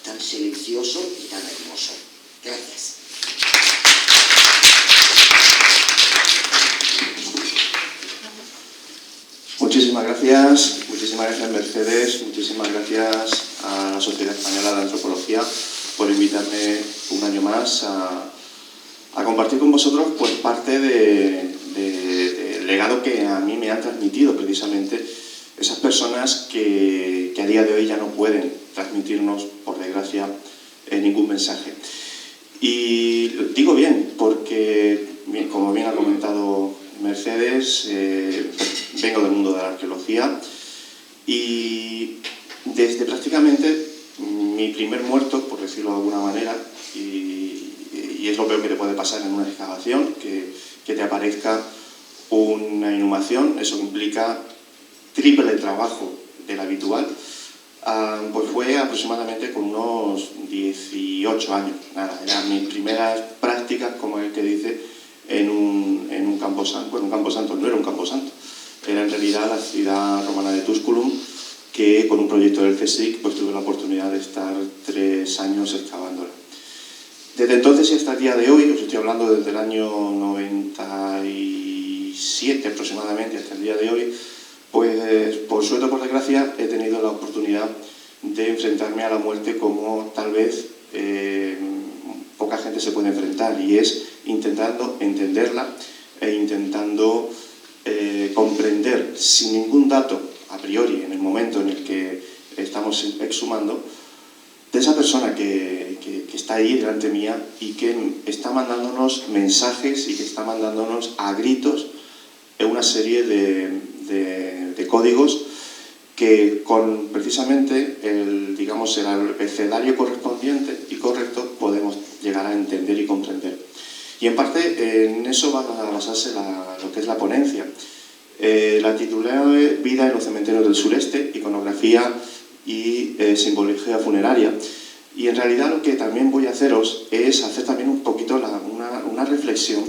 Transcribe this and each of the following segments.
Tan silencioso y tan hermoso. Gracias. Muchísimas gracias Mercedes, muchísimas gracias a la Sociedad Española de Antropología por invitarme un año más a compartir con vosotros pues parte del legado que a mí me han transmitido precisamente esas personas que a día de hoy ya no pueden transmitirnos, por desgracia, ningún mensaje. Y digo bien, porque, como bien ha comentado Mercedes, vengo del mundo de la arqueología y desde prácticamente mi primer muerto, por decirlo de alguna manera, y es lo peor que te puede pasar en una excavación, que te aparezca una inhumación, eso implica triple trabajo del habitual, pues fue aproximadamente con unos 18 años. Nada, eran mis primeras prácticas, como el que dice, en un camposanto. Bueno, un camposanto no era un camposanto, era en realidad la ciudad romana de Tusculum, que con un proyecto del CSIC pues tuve la oportunidad de estar 3 años excavándola. Desde entonces y hasta el día de hoy, os estoy hablando desde el año 97 aproximadamente hasta el día de hoy, pues por suerte o por desgracia he tenido la oportunidad de enfrentarme a la muerte como tal vez poca gente se puede enfrentar, y es intentando entenderla e intentando comprender sin ningún dato a priori en el momento en el que estamos exhumando de esa persona que está ahí delante mía y que está mandándonos mensajes y que está mandándonos a gritos una serie de códigos que con precisamente el abecedario correspondiente y correcto podemos llegar a entender y comprender. Y en parte en eso va a basarse lo que es la ponencia. La titulé Vida en los cementerios del sureste, iconografía y simbología funeraria. Y en realidad lo que también voy a haceros es hacer también un poquito una reflexión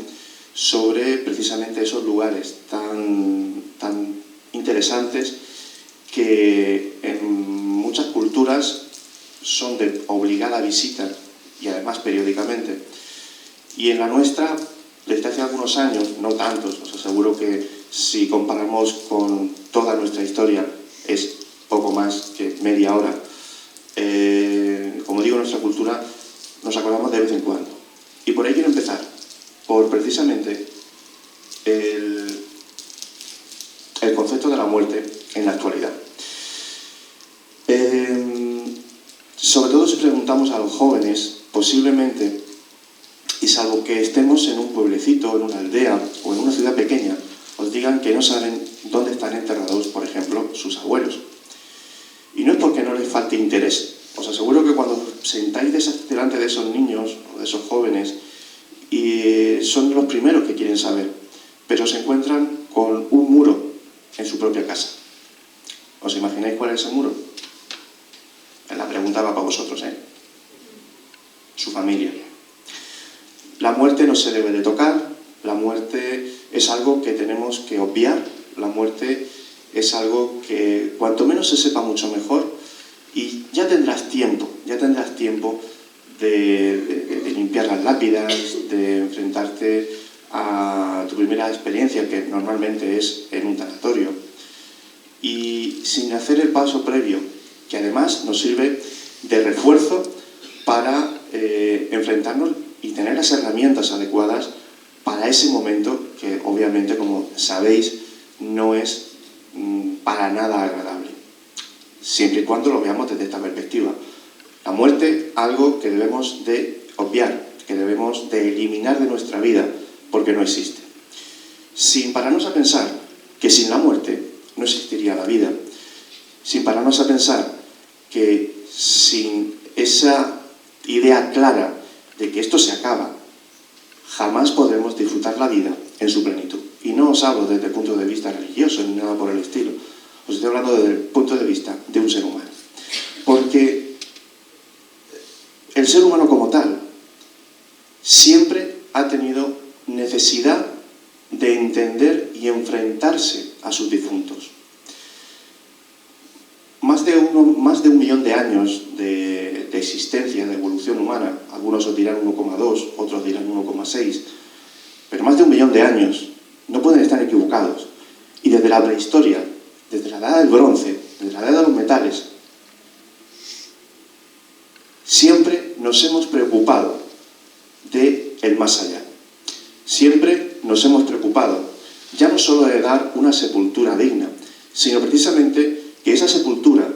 sobre precisamente esos lugares tan interesantes que en muchas culturas son de obligada visita y además periódicamente. Y en la nuestra, desde hace algunos años, no tantos, os aseguro que si comparamos con toda nuestra historia es poco más que media hora. Como digo, nuestra cultura nos acordamos de vez en cuando. Y por ahí quiero empezar, por precisamente el concepto de la muerte en la actualidad. Sobre todo si preguntamos a los jóvenes, posiblemente, y salvo que estemos en un pueblecito, en una aldea o en una ciudad pequeña, os digan que no saben dónde están enterrados, por ejemplo, sus abuelos. Y no es porque no les falte interés. Os aseguro que cuando sentáis delante de esos niños o de esos jóvenes, y son los primeros que quieren saber, pero se encuentran con un muro en su propia casa. ¿Os imagináis cuál es ese muro? La pregunta va para vosotros, su familia. La muerte no se debe de tocar, la muerte es algo que tenemos que obviar, la muerte es algo que cuanto menos se sepa mucho mejor, y ya tendrás tiempo de limpiar las lápidas, de enfrentarte a tu primera experiencia, que normalmente es en un tanatorio, y sin hacer el paso previo, que además nos sirve de refuerzo para enfrentarnos y tener las herramientas adecuadas para ese momento que obviamente, como sabéis, no es para nada agradable, siempre y cuando lo veamos desde esta perspectiva. La muerte, algo que debemos de obviar, que debemos de eliminar de nuestra vida, porque no existe. Sin pararnos a pensar que sin la muerte no existiría la vida, sin pararnos a pensar que sin esa idea clara de que esto se acaba, jamás podremos disfrutar la vida en su plenitud. Y no os hablo desde el punto de vista religioso ni nada por el estilo, os estoy hablando desde el punto de vista de un ser humano. Porque el ser humano como tal siempre ha tenido necesidad de entender y enfrentarse a sus difuntos. Más de 1 millón de años de existencia, de evolución humana, algunos os dirán 1,2, otros dirán 1,6, pero más de 1 millón de años no pueden estar equivocados. Y desde la prehistoria, desde la edad del bronce, desde la edad de los metales, siempre nos hemos preocupado del más allá. Siempre nos hemos preocupado ya no solo de dar una sepultura digna, sino precisamente que esa sepultura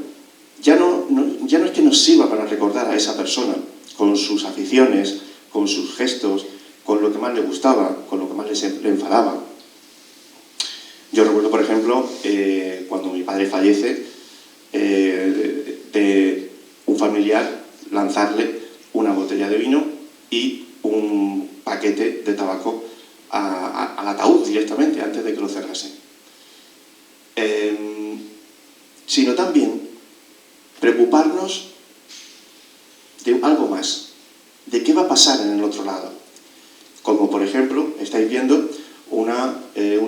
ya no es que nos sirva para recordar a esa persona con sus aficiones, con sus gestos, con lo que más le gustaba, con lo que más le enfadaba. Yo recuerdo, por ejemplo, cuando mi padre fallece, de un familiar lanzarle una botella de vino y un paquete de tabaco al ataúd directamente, antes de que lo cerrasen. Sino también preocuparnos de algo más, de qué va a pasar en el otro lado. Como por ejemplo, estáis viendo un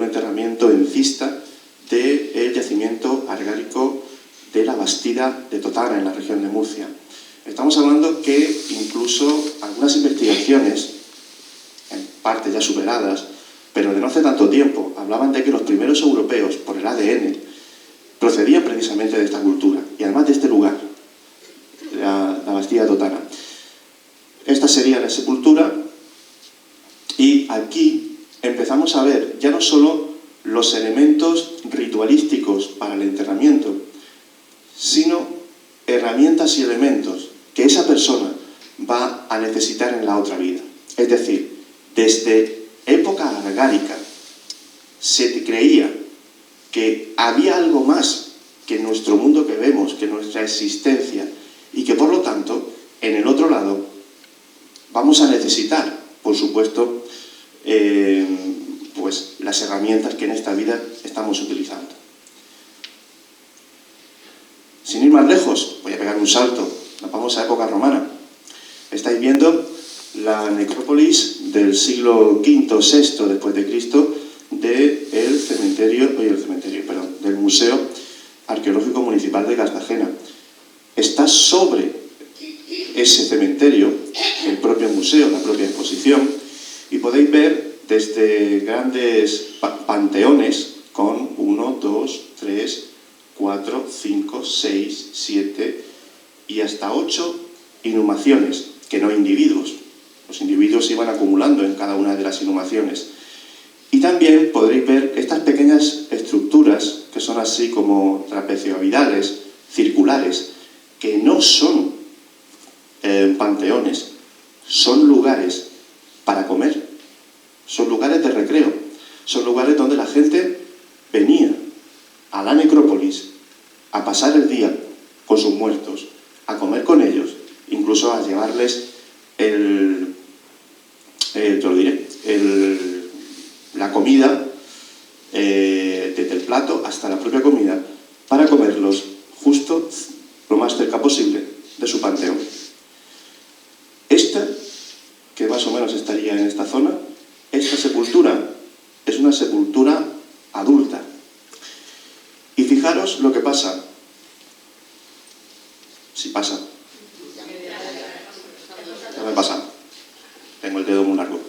enterramiento en cista del yacimiento argárico de la Bastida de Totana, en la región de Murcia. Estamos hablando que incluso algunas investigaciones, en parte ya superadas, pero de no hace tanto tiempo, hablaban de que los primeros europeos, por el ADN, procedían precisamente de esta cultura, y además de este lugar, la Bastida de Totana. Esta sería la sepultura, y aquí empezamos a ver ya no solo los elementos ritualísticos para el enterramiento, sino herramientas y elementos que esa persona va a necesitar en la otra vida. Es decir, desde época argárica se creía que había algo más que nuestro mundo que vemos, que nuestra existencia, y que por lo tanto, en el otro lado, vamos a necesitar, por supuesto, pues las herramientas que en esta vida estamos utilizando. Sin ir más lejos, voy a pegar un salto, nos vamos a época romana. Estáis viendo la necrópolis del siglo V-VI después de Cristo del Museo Arqueológico Municipal de Cartagena. Está sobre ese cementerio el propio museo, la propia exposición, y podéis ver desde grandes panteones con 1, 2, 3, 4, 5, 6, 7 y hasta 8 inhumaciones, que no individuos. Los individuos se iban acumulando en cada una de las inhumaciones. Y también podréis ver estas pequeñas estructuras, que son así como trapezoidales, circulares, que no son panteones, son lugares para comer, son lugares de recreo, son lugares donde la gente venía a la necrópolis a pasar el día con sus muertos, a comer con ellos, incluso a llevarles la comida, desde el plato hasta la propia comida, para comerlos justo lo más cerca posible de su panteón. Esta, que más o menos estaría en esta zona, esta sepultura es una sepultura adulta. Y fijaros lo que pasa. Si pasa. Ya me pasa. Tengo el dedo muy largo.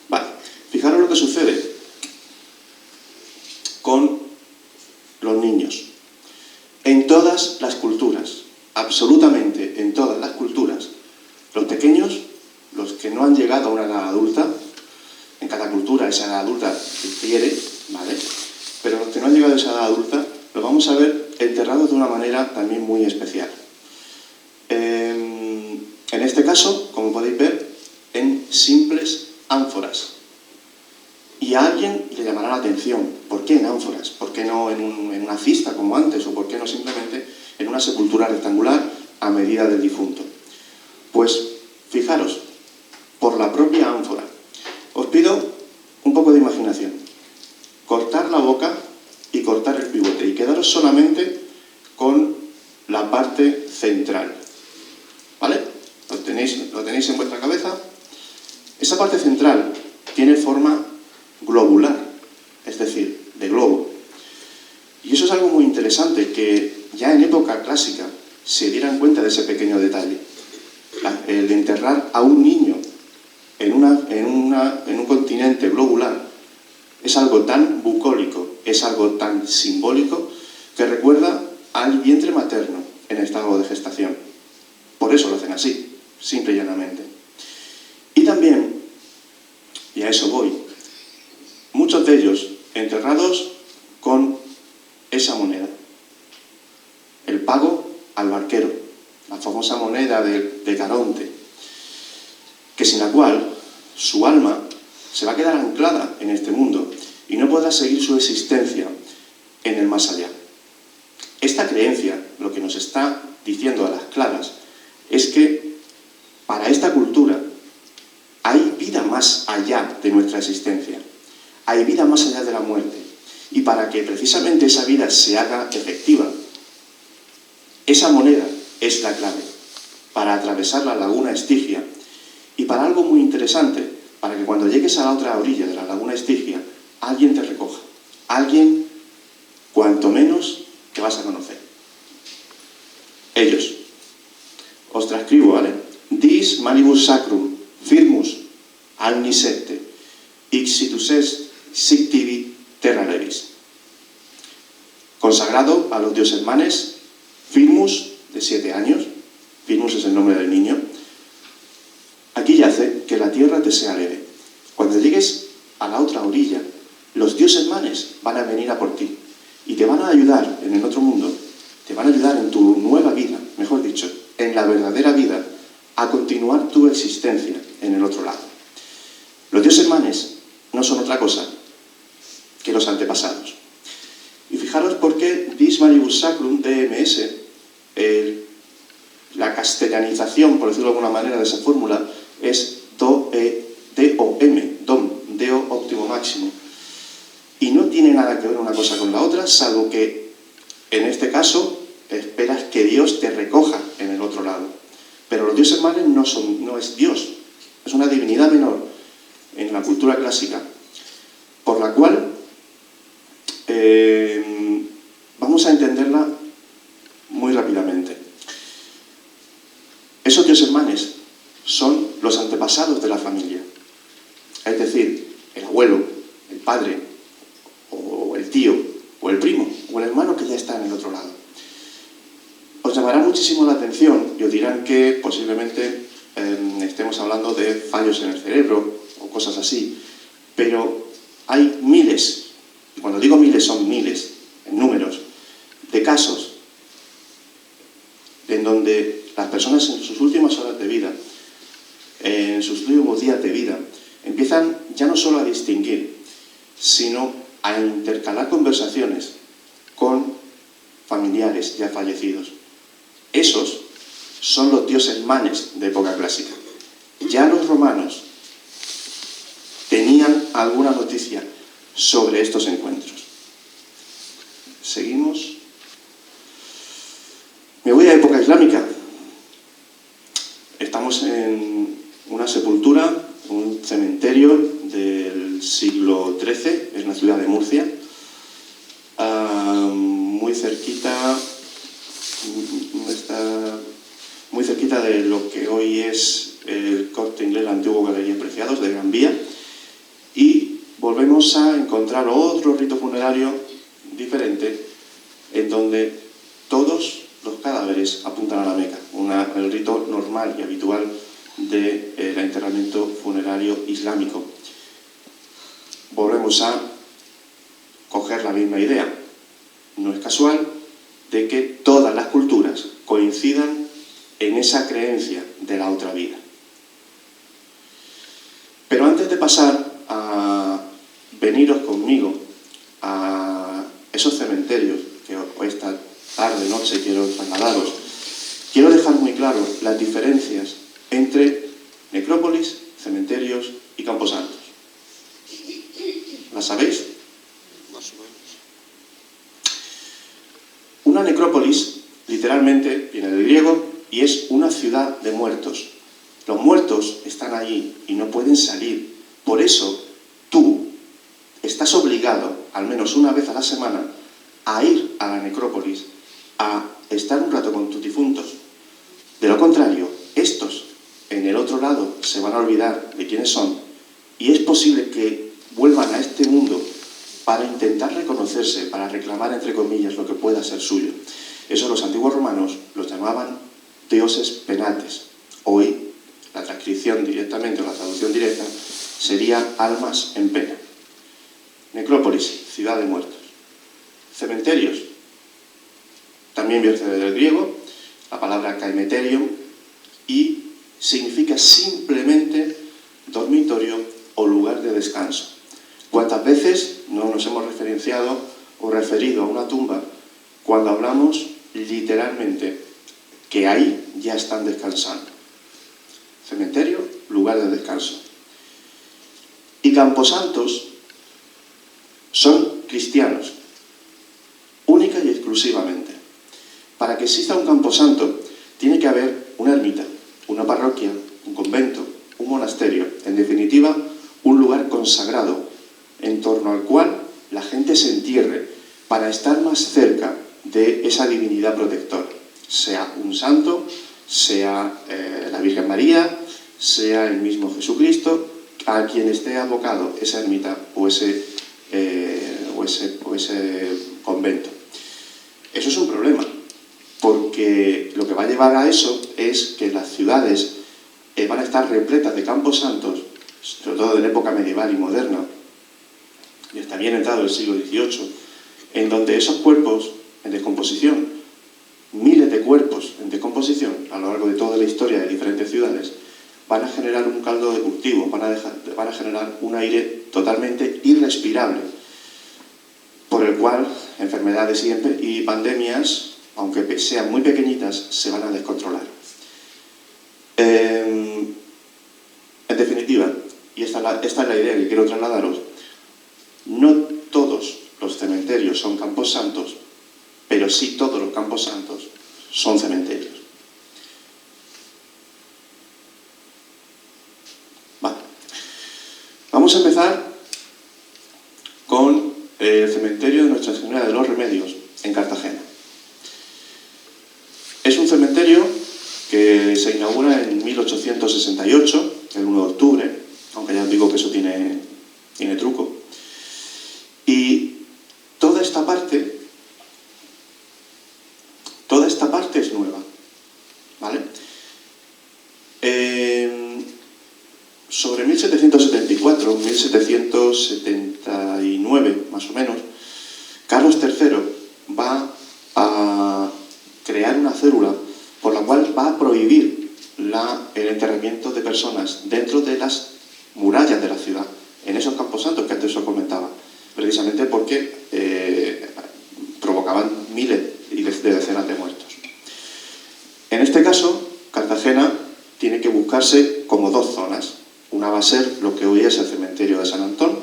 Vale. Fijaros lo que sucede con los niños. En todas las culturas, absolutamente en todas las culturas, los pequeños, los que no han llegado a una edad adulta, en cada cultura esa edad adulta difiere, ¿vale? Pero los que no han llegado a esa edad adulta, los vamos a ver enterrados de una manera también muy especial. En este caso, como podéis ver, en simples ánforas. Y a alguien le llamará la atención, ¿por qué en ánforas? ¿Por qué no en una cista como antes? ¿O por qué no simplemente en una sepultura rectangular a medida del difunto? Pues fijaros, por la propia ánfora. Os pido un poco de imaginación. Cortar la boca y cortar el pivote y quedaros solamente con la parte central. ¿Vale? Lo tenéis en vuestra cabeza. Esa parte central tiene forma globular, es decir, de globo. Y eso es algo muy interesante, que ya en época clásica se dieran cuenta de ese pequeño detalle. El de enterrar a un niño en un continente globular es algo tan bucólico, es algo tan simbólico, que recuerda al vientre materno en estado de gestación. Por eso lo hacen así, simple y llanamente. Y también, y a eso voy, muchos de ellos enterrados con esa moneda, el pago al barquero, la famosa moneda de Caronte, que sin la cual su alma se va a quedar anclada en este mundo y no podrá seguir su existencia en el más allá. Esta creencia, lo que nos está diciendo a las claras, es que para esta cultura hay vida más allá de nuestra existencia, hay vida más allá de la muerte, y para que precisamente esa vida se haga efectiva, esa moneda es la clave para atravesar la laguna Estigia, y para algo muy interesante, para que cuando llegues a la otra orilla de la laguna Estigia, alguien te recoja, alguien cuanto menos que vas a conocer. Ellos. Os transcribo, ¿vale? Dis manibus sacrum, firmus, agnisette, ixitus est sic tibi terra levis. Consagrado a los dioses manes, Firmus, de 7 años, Firmus es el nombre del niño, aquí yace que la tierra te sea leve. Cuando llegues a la otra orilla, los dioses manes van a venir a por ti y te van a ayudar en el otro mundo, te van a ayudar en tu nueva vida, mejor dicho, en la verdadera vida, a continuar tu existencia en el otro lado. Los dioses manes no son otra cosa que los antepasados. Y fijaros por qué Dis Manibus Sacrum, DMS, la castellanización, por decirlo de alguna manera, de esa fórmula, es D-O-M, Dom, Deo Optimo Máximo. Y no tiene nada que ver una cosa con la otra, salvo que, en este caso, esperas que Dios te recoja en el otro lado. Pero los dioses manes no es Dios, es una divinidad menor en la cultura clásica, por la cual vamos a entenderla muy rápidamente. Esos dioses manes son los antepasados de la familia, es decir, el abuelo, el padre, o el tío, o el primo, o el hermano que ya está en el otro lado. Os llamará muchísimo la atención y os dirán que posiblemente estemos hablando de fallos en el cerebro o cosas así, pero hay miles, y cuando digo miles son miles, en números, de casos en donde las personas en sus últimas horas de vida, en sus últimos días de vida, empiezan ya no solo a distinguir, sino a intercalar conversaciones con familiares ya fallecidos. Esos son los dioses manes de época clásica. Ya los romanos tenían alguna noticia sobre estos encuentros. Seguimos. Me voy a época islámica. Estamos en una sepultura, un cementerio del siglo XIII, es la ciudad de Murcia, muy cerquita de lo que hoy es el Corte Inglés, el antiguo Galerías Preciados de Gran Vía, y volvemos a encontrar otro rito funerario diferente, en donde todos los cadáveres apuntan a la Meca, el rito normal y habitual del enterramiento funerario islámico. Volvemos a coger la misma idea. No es casual de que todas las culturas coincidan en esa creencia de la otra vida. Pero antes de pasar a veniros conmigo a esos cementerios que esta tarde, noche quiero trasladaros, quiero dejar muy claro las diferencias entre necrópolis, cementerios y camposantos. ¿Las sabéis? Más o menos. Una necrópolis, literalmente, viene del griego y es una ciudad de muertos. Los muertos están allí y no pueden salir. Por eso, tú estás obligado, al menos una vez a la semana, a ir a la necrópolis, a estar un rato con tus difuntos. De lo contrario, estos, en el otro lado, se van a olvidar de quiénes son y es posible que vuelvan a este mundo para intentar reconocerse, para reclamar, entre comillas, lo que pueda ser suyo. Eso los antiguos romanos los llamaban dioses penates. Hoy, la transcripción directamente o la traducción directa sería almas en pena. Necrópolis, ciudad de muertos. Cementerios, también viene del griego, la palabra kaimeterion, y significa simplemente dormitorio o lugar de descanso. ¿Cuántas veces no nos hemos referenciado o referido a una tumba cuando hablamos literalmente que ahí ya están descansando? Cementerio, lugar de descanso. Y camposantos son cristianos, única y exclusivamente. Para que exista un camposanto tiene que haber una ermita, una parroquia, un convento, un monasterio, en definitiva, un lugar consagrado en torno al cual la gente se entierre para estar más cerca de esa divinidad protectora, sea un santo, sea la Virgen María, sea el mismo Jesucristo, a quien esté abocado esa ermita o ese convento. Eso es un problema, porque lo que va a llevar a eso es que las ciudades van a estar repletas de campos santos, sobre todo en época medieval y moderna, y hasta bien entrado el siglo XVIII, en donde esos cuerpos en descomposición, miles de cuerpos en descomposición a lo largo de toda la historia de diferentes ciudades, van a generar un caldo de cultivo, van a generar un aire totalmente irrespirable, por el cual enfermedades y pandemias, aunque sean muy pequeñitas, se van a descontrolar. En definitiva, y esta es la idea que quiero trasladaros, no todos los cementerios son campos santos, pero sí todos los campos santos son cementerios. Vale. Vamos a empezar con el cementerio de Nuestra Señora de los Remedios, en Cartagena. Es un cementerio que se inaugura en 1868, el 1 de octubre, aunque ya os digo que eso tiene truco. Y toda esta parte es nueva, ¿vale? Sobre 1774, 1779, más o menos, Carlos III va a crear una cédula por la cual va a prohibir el enterramiento de personas dentro de las murallas de la ciudad, en esos camposantos que antes os comentaba, precisamente porque provocaban miles y de decenas de muertos. En este caso, Cartagena tiene que buscarse como dos zonas. Una va a ser lo que hoy es el cementerio de San Antón,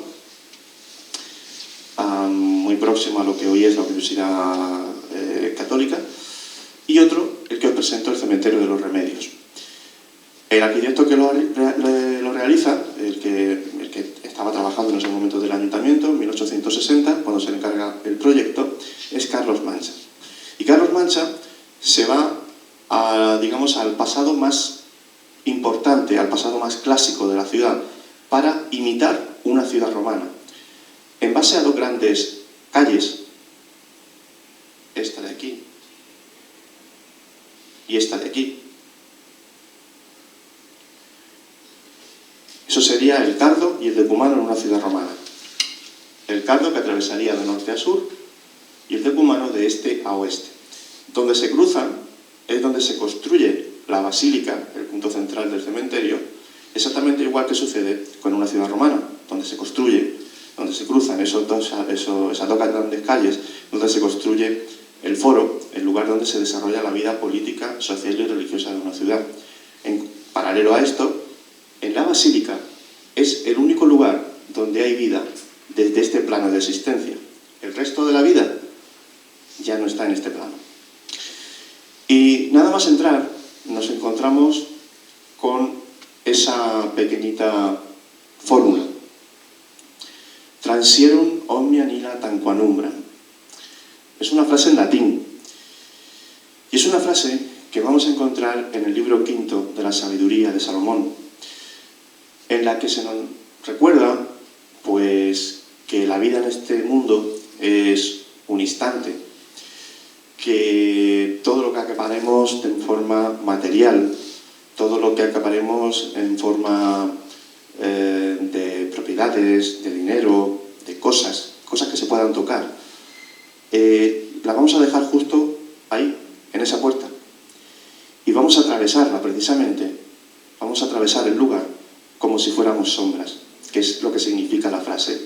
muy próximo a lo que hoy es la Universidad Católica, y otro, el que os presento, el cementerio de los Remedios. El arquitecto que lo realiza, el que estaba trabajando en ese momento del ayuntamiento, en 1860, cuando se le encarga el proyecto, es Carlos Mancha. Y Carlos Mancha se va digamos, al pasado más importante, al pasado más clásico de la ciudad, para imitar una ciudad romana. En base a dos grandes calles, esta de aquí y esta de aquí, eso sería el Cardo y el Decumano en una ciudad romana. El Cardo, que atravesaría de norte a sur, y el Decumano de este a oeste. Donde se cruzan es donde se construye la basílica, el punto central del cementerio, exactamente igual que sucede con una ciudad romana, donde se construye, donde se cruzan esas dos grandes calles, donde se construye el foro, el lugar donde se desarrolla la vida política, social y religiosa de una ciudad. En paralelo a esto, en la basílica es el único lugar donde hay vida desde este plano de existencia. El resto de la vida ya no está en este plano. Y nada más entrar, nos encontramos con esa pequeñita fórmula. Transierum omnia nihila tanquam umbram. Es una frase en latín. Y es una frase que vamos a encontrar en el libro quinto de la Sabiduría de Salomón, en la que se nos recuerda pues, que la vida en este mundo es un instante, que todo lo que acaparemos en forma material, todo lo que acaparemos en forma de propiedades, de dinero, de cosas que se puedan tocar, la vamos a dejar justo ahí, en esa puerta. Y vamos a atravesarla precisamente, vamos a atravesar el lugar como si fuéramos sombras, que es lo que significa la frase.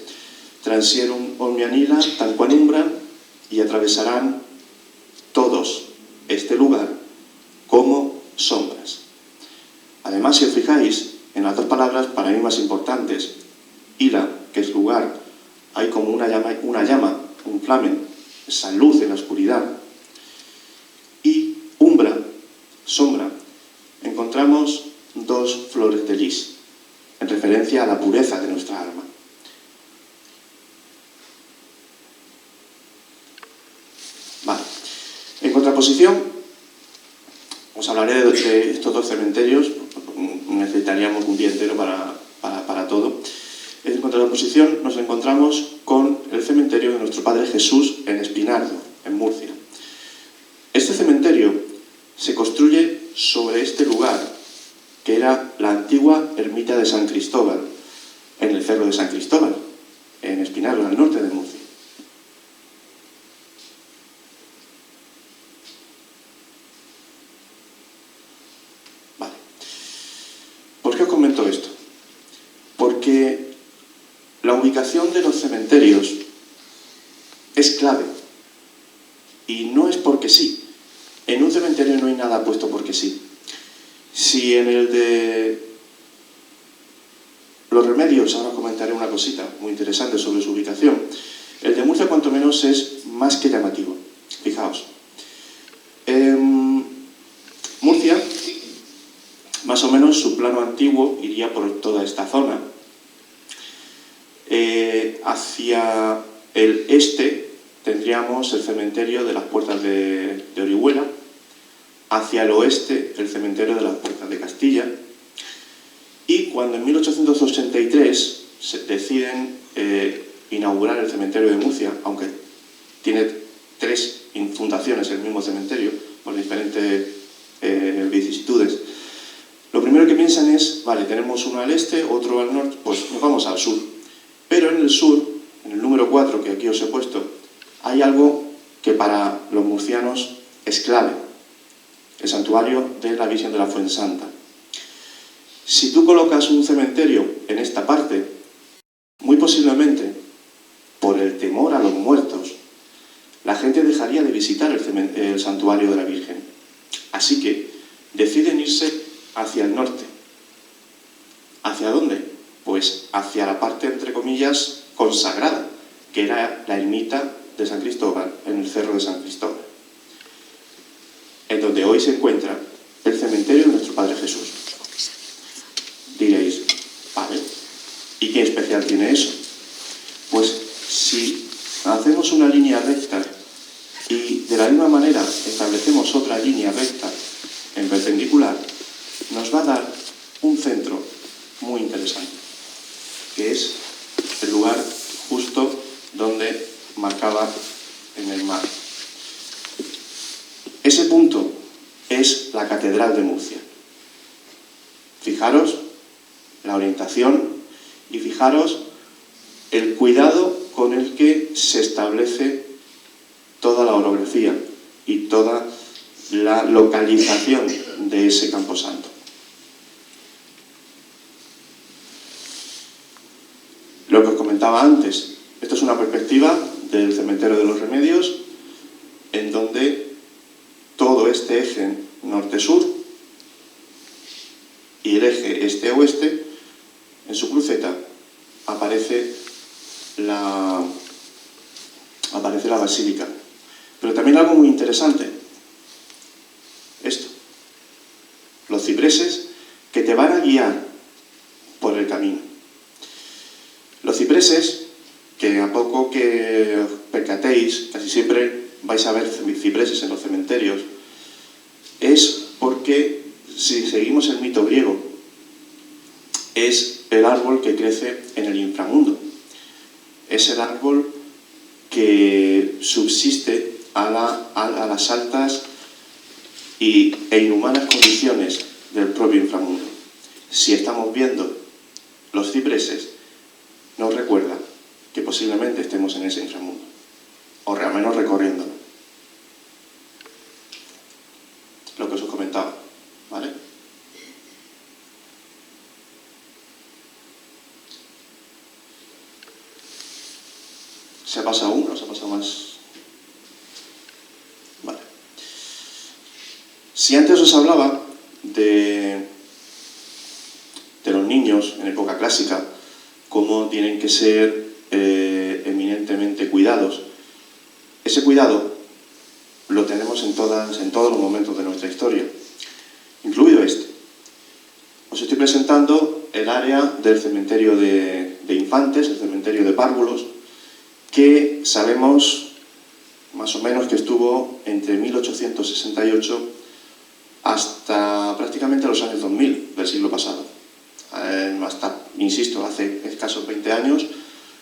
Transierum omnia nihila tanquam umbram, y atravesarán todos este lugar como sombras. Además, si os fijáis en las dos palabras para mí más importantes, hila, que es lugar, hay como una llama, un flamen, esa luz en la oscuridad, y umbra, sombra, encontramos dos flores de lis, en referencia a la pureza de nuestra alma. Vale. En contraposición, os hablaré de estos dos cementerios, necesitaríamos un día entero para todo. En contraposición nos encontramos con el cementerio de nuestro Padre Jesús en Espinardo, en Murcia. Este cementerio se construye sobre este lugar, que era la antigua ermita de San Cristóbal, en el Cerro de San Cristóbal, en Espinardo, al norte de Murcia. Vale. ¿Por qué os comento esto? Porque la ubicación de los cementerios es clave. Y no es porque sí. En un cementerio no hay nada puesto porque sí. Si en el de Los Remedios, ahora comentaré una cosita muy interesante sobre su ubicación, el de Murcia cuanto menos es más que llamativo. Fijaos. Murcia, más o menos su plano antiguo iría por toda esta zona. Hacia el este tendríamos el cementerio de las Puertas de Orihuela, hacia el oeste el cementerio de las Puertas de Castilla, y cuando en 1883 se deciden inaugurar el cementerio de Murcia, aunque tiene 3 fundaciones el mismo cementerio, por diferentes vicisitudes, lo primero que piensan es, vale, tenemos uno al este, otro al norte, pues nos vamos al sur. Pero en el sur, en el número 4 que aquí os he puesto, hay algo que para los murcianos es clave: el santuario de la Virgen de la Fuensanta. Si tú colocas un cementerio en esta parte, muy posiblemente, por el temor a los muertos, la gente dejaría de visitar el santuario de la Virgen. Así que deciden irse hacia el norte. ¿Hacia dónde? Pues hacia la parte, entre comillas, consagrada, que era la ermita de San Cristóbal, en el Cerro de San Cristóbal, en donde hoy se encuentra el cementerio de nuestro Padre Jesús. Diréis, vale, ¿y qué especial tiene eso? Pues si hacemos una línea recta y de la misma manera establecemos otra línea recta en perpendicular, nos va a dar un centro muy interesante, que es el lugar justo donde marcaba en el mar. Ese punto es la Catedral de Murcia. Fijaros la orientación y fijaros el cuidado con el que se establece toda la orografía y toda la localización de ese camposanto. Lo que os comentaba antes, esto es una perspectiva del cementerio de los Remedios, en donde todo este eje norte-sur y el eje este-oeste, en su cruceta aparece la basílica. Pero también algo muy interesante, esto, los cipreses que te van a guiar camino. Los cipreses, que a poco que os percatéis, casi siempre vais a ver cipreses en los cementerios, es porque, si seguimos el mito griego, es el árbol que crece en el inframundo. Es el árbol que subsiste a las altas e inhumanas condiciones del propio inframundo. Si estamos viendo los cipreses, nos recuerda que posiblemente estemos en ese inframundo, o al menos recorriéndolo. Lo que os comentaba, ¿vale? ¿Se ha pasado uno? ¿Se ha pasado más? Vale. Si antes os hablaba de los niños en época clásica, cómo tienen que ser eminentemente cuidados, ese cuidado lo tenemos en todos los momentos de nuestra historia, incluido este. Os estoy presentando el área del cementerio de infantes, el cementerio de párvulos, que sabemos más o menos que estuvo entre 1868 hasta prácticamente los años 2000 del siglo pasado. Hasta, insisto, hace escasos 20 años,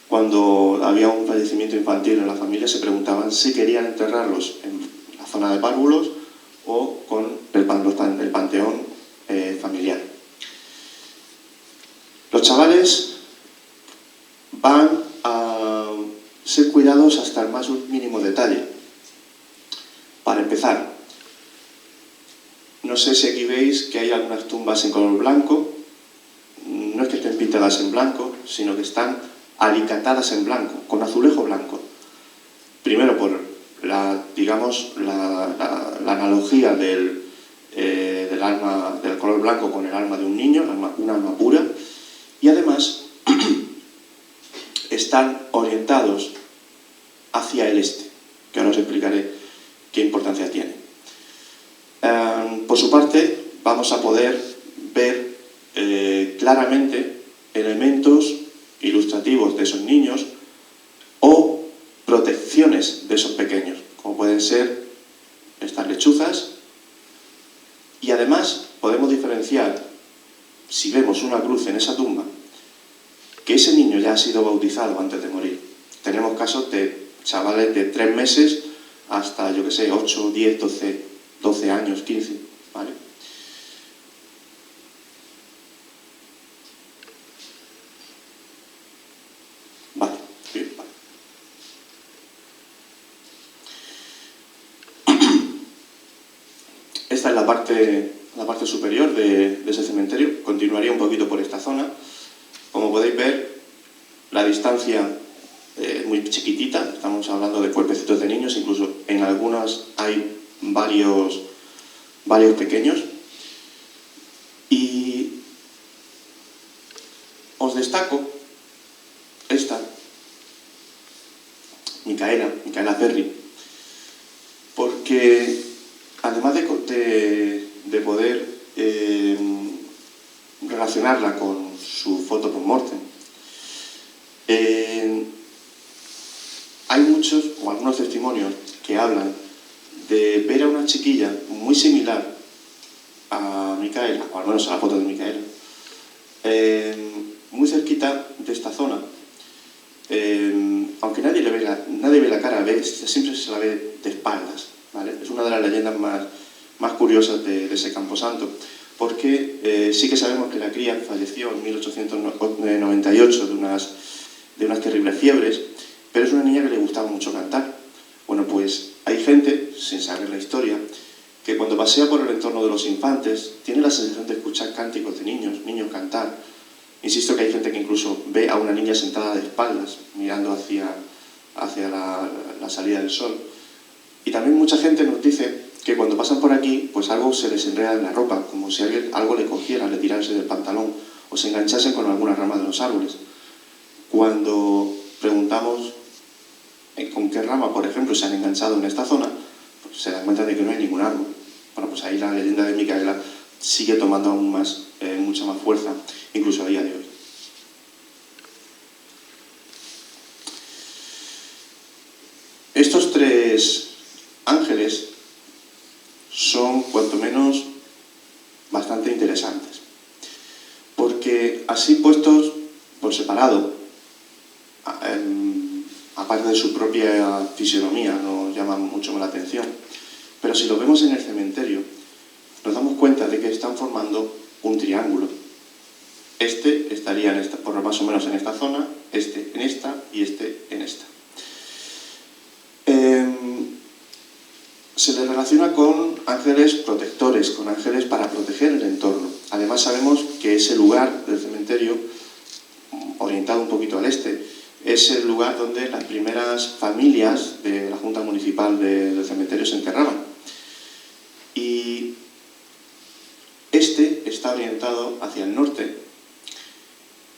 cuando había un fallecimiento infantil en la familia, se preguntaban si querían enterrarlos en la zona de párvulos o con el panteón familiar. Los chavales van a ser cuidados hasta el más mínimo detalle. Para empezar, no sé si aquí veis que hay algunas tumbas en color blanco. No es que estén pintadas en blanco, sino que están alicatadas en blanco, con azulejo blanco. Primero por la analogía del color blanco con el alma de un niño, un alma pura, y además están orientados hacia el este, que ahora os explicaré qué importancia tiene. Por su parte, vamos a poder ver claramente elementos ilustrativos de esos niños o protecciones de esos pequeños, como pueden ser estas lechuzas, y además podemos diferenciar, si vemos una cruz en esa tumba, que ese niño ya ha sido bautizado antes de morir. Tenemos casos de chavales de 3 meses hasta, yo que sé, 8, 10, 12 años, 15, ¿vale? Vale, bien, vale. Esta es la parte superior de ese cementerio. Continuaría un poquito por esta zona. Como podéis ver, la distancia es muy chiquitita. Estamos hablando de cuerpecitos de niños, incluso en algunas hay varios pequeños. Y os destaco esta, Micaela Ferri, porque además de poder relacionarla con su foto post-mortem, hay muchos o algunos testimonios que hablan de ver a una chiquilla muy similar a Micaela, o al menos a la foto de Micaela, muy cerquita de esta zona. Aunque nadie ve la cara, siempre se la ve de espaldas, ¿vale? Es una de las leyendas más curiosas de ese camposanto, porque sí que sabemos que la cría falleció en 1898 de unas terribles fiebres, pero es una niña que le gustaba mucho cantar. Bueno, pues hay gente, sin saber la historia, que cuando pasea por el entorno de los infantes tiene la sensación de escuchar cánticos de niños cantar. Insisto que hay gente que incluso ve a una niña sentada de espaldas, mirando hacia la salida del sol. Y también mucha gente nos dice que cuando pasan por aquí, pues algo se les enreda en la ropa, como si algo le cogiera, le tirase del pantalón, o se enganchasen con alguna rama de los árboles. Cuando preguntamos con qué rama, por ejemplo, se han enganchado en esta zona, pues se dan cuenta de que no hay ningún árbol. Bueno, pues ahí la leyenda de Micaela sigue tomando aún mucha más fuerza, incluso a día de hoy. tres ángeles son, cuanto menos, bastante interesantes. Porque así puestos por separado, aparte de su propia fisionomía, nos llaman mucho más la atención. Pero si lo vemos en el cementerio, nos damos cuenta de que están formando un triángulo. Este estaría en esta, por más o menos en esta zona, este en esta y este en esta. Se le relaciona con ángeles protectores, con ángeles para proteger el entorno. Además sabemos que ese lugar del cementerio, orientado un poquito al este, es el lugar donde las primeras familias de la Junta Municipal del cementerio se enterraban. Y este está orientado hacia el norte,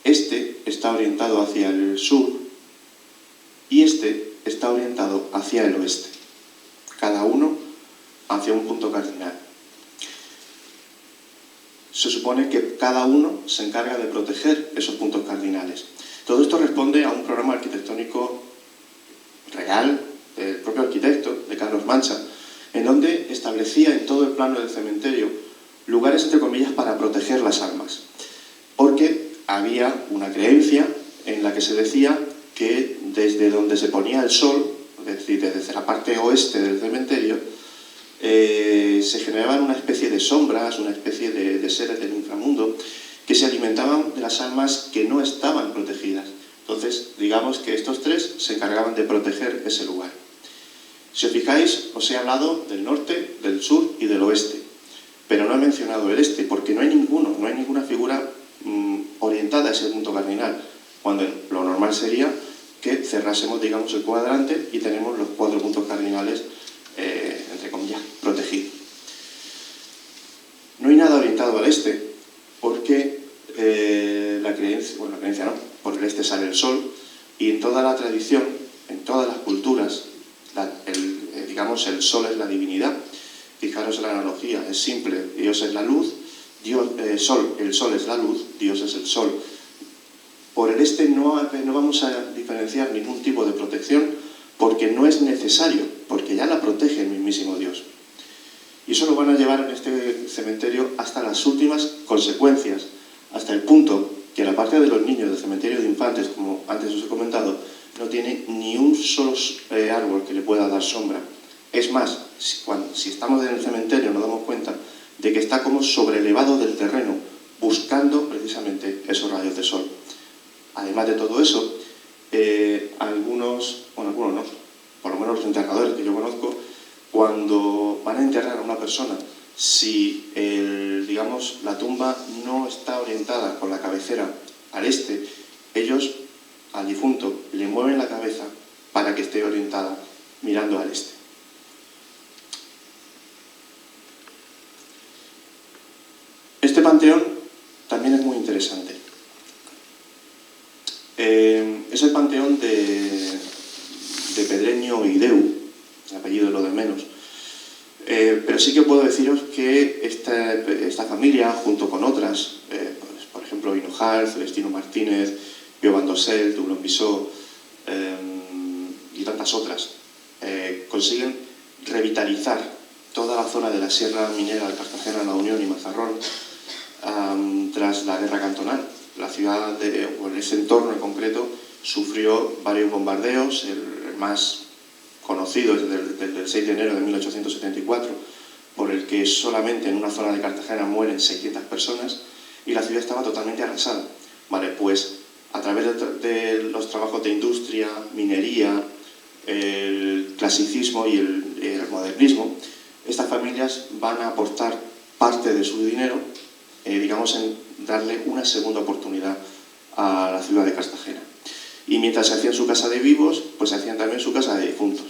este está orientado hacia el sur y este está orientado hacia el oeste, cada uno hacia un punto cardinal. Se supone que cada uno se encarga de proteger esos puntos cardinales. Todo esto responde a un programa arquitectónico real del propio arquitecto, de Carlos Mancha, en donde establecía en todo el plano del cementerio lugares, entre comillas, para proteger las almas. Porque había una creencia en la que se decía que desde donde se ponía el sol, es decir, desde la parte oeste del cementerio, se generaban una especie de sombras, una especie de seres del inframundo que se alimentaban de las almas que no estaban protegidas. Entonces, digamos que estos tres se encargaban de proteger ese lugar. Si os fijáis, os he hablado del norte, del sur y del oeste, pero no he mencionado el este, porque no hay ninguna figura orientada a ese punto cardinal, cuando lo normal sería que cerrásemos, digamos, el cuadrante y tenemos los 4 puntos cardinales, entre comillas, protegidos. No hay nada orientado al este, porque la creencia no, por el este sale el sol, y en toda la tradición, en todas las culturas, digamos, el sol es la divinidad. Fijaros en la analogía, es simple, Dios es la luz, el sol es la luz, Dios es el sol. Por el este no vamos a diferenciar ningún tipo de protección porque no es necesario, porque ya la protege el mismísimo Dios. Y eso lo van a llevar en este cementerio hasta las últimas consecuencias, hasta el punto que la parte de los niños del cementerio de infantes, como antes os he comentado, no tiene ni un solo árbol que le pueda dar sombra. Es más, si estamos en el cementerio nos damos cuenta de que está como sobrelevado del terreno, buscando precisamente esos rayos de sol. Además de todo eso, algunos no, por lo menos los enterradores que yo conozco, cuando van a enterrar a una persona, si digamos, la tumba no está orientada con la cabecera al este, ellos al difunto le mueven la cabeza para que esté orientada mirando al este. Este panteón también es muy interesante. Es el panteón de Pedreño y Deu, el apellido es lo de menos. Pero sí que puedo deciros que esta familia, junto con otras, pues, por ejemplo, Hinojal, Celestino Martínez, Pío Bandosel, Toulon Bissot y tantas otras, consiguen revitalizar toda la zona de la Sierra Minera de Cartagena, La Unión y Mazarrón tras la guerra cantonal. La ciudad, o en ese entorno en concreto, sufrió varios bombardeos, el más conocido es del 6 de enero de 1874, por el que solamente en una zona de Cartagena mueren 600 personas y la ciudad estaba totalmente arrasada. Vale, pues a través de los trabajos de industria, minería, el clasicismo y el modernismo, estas familias van a aportar parte de su dinero, digamos, en darle una segunda oportunidad a la ciudad de Cartagena. Y mientras se hacían su casa de vivos, pues se hacían también su casa de difuntos.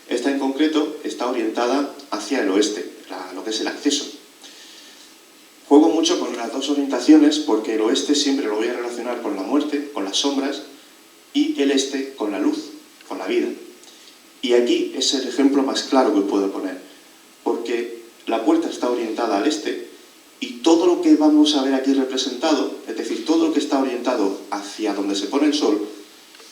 Esta en concreto está orientada hacia el oeste, lo que es el acceso. Juego mucho con las dos orientaciones porque el oeste siempre lo voy a relacionar con la muerte, con las sombras, y el este con la luz, con la vida. Y aquí es el ejemplo más claro que puedo poner, porque la puerta está orientada al este y todo lo que vamos a ver aquí representado, es decir, todo lo que está orientado hacia donde se pone el sol,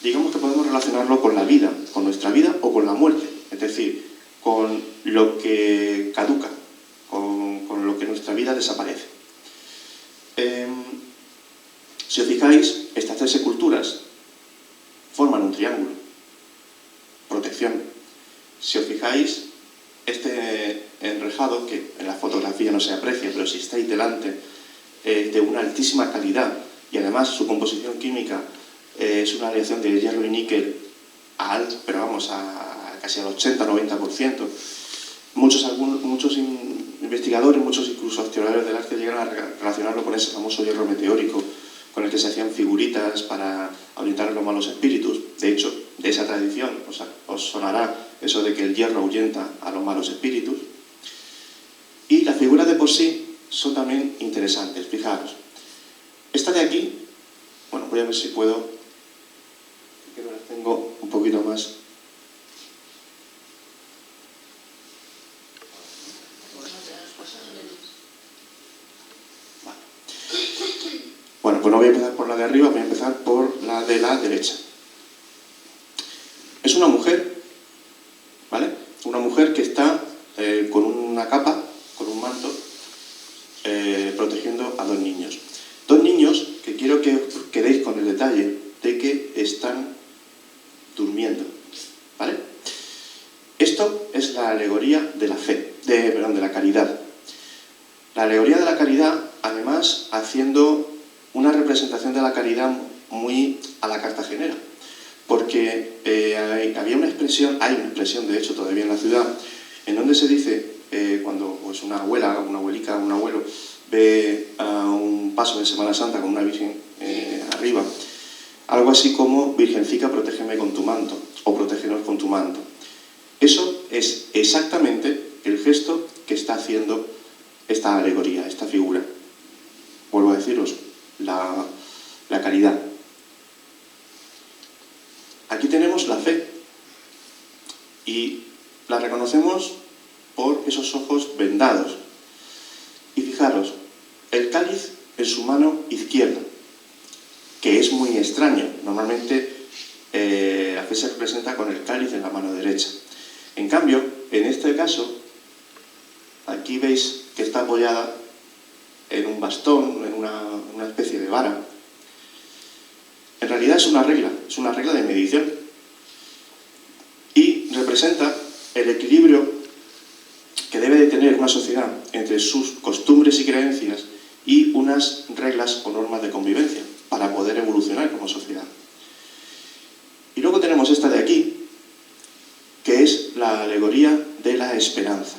digamos que podemos relacionarlo con la vida, con nuestra vida o con la muerte. es decir, con lo que caduca, con lo que nuestra vida desaparece. Si os fijáis, estas 3 esculturas forman un triángulo, protección. Si os fijáis, este enrejado, que en la fotografía no se aprecia, pero si estáis delante, de una altísima calidad, y además su composición química es una aleación de hierro y níquel pero vamos, casi al 80-90%. Muchos investigadores, muchos incluso teóricos del arte llegan a relacionarlo con ese famoso hierro meteórico, con el que se hacían figuritas para ahuyentar a los malos espíritus. De hecho, de esa tradición os sonará eso de que el hierro ahuyenta a los malos espíritus. Y las figuras de por sí son también interesantes, fijaros. Esta de aquí, bueno, voy a ver si puedo, que las tengo un poquito más. Bueno, pues no voy a empezar por la de arriba, voy a empezar por la de la derecha. Es una mujer, ¿vale? Una mujer que está con una capa, con un manto, protegiendo a 2 niños. 2 niños que quiero que os quedéis con el detalle de que están durmiendo, ¿vale? Esto es la alegoría de la fe, de la caridad. La alegoría de la caridad, además, haciendo una representación de la caridad muy a la cartagenera, porque hay una expresión de hecho todavía en la ciudad, en donde se dice, cuando pues, una abuela, una abuelica, un abuelo ve a un paso de Semana Santa con una virgen arriba, algo así como: Virgencica, protégeme con tu manto, o protégenos con tu manto. Eso es exactamente el gesto que está haciendo esta alegoría, esta figura. Vuelvo a deciros, la caridad. Aquí tenemos la fe y la reconocemos por esos ojos vendados. Y fijaros, el cáliz en su mano izquierda, que es muy extraño. Normalmente la fe se representa con el cáliz en la mano derecha. En cambio, en este caso, aquí veis que está apoyada en un bastón, en una especie de vara. En realidad es una regla de medición. Y representa el equilibrio que debe de tener una sociedad entre sus costumbres y creencias y unas reglas o normas de convivencia para poder evolucionar como sociedad. Y luego tenemos esta de aquí, que es la alegoría de la esperanza.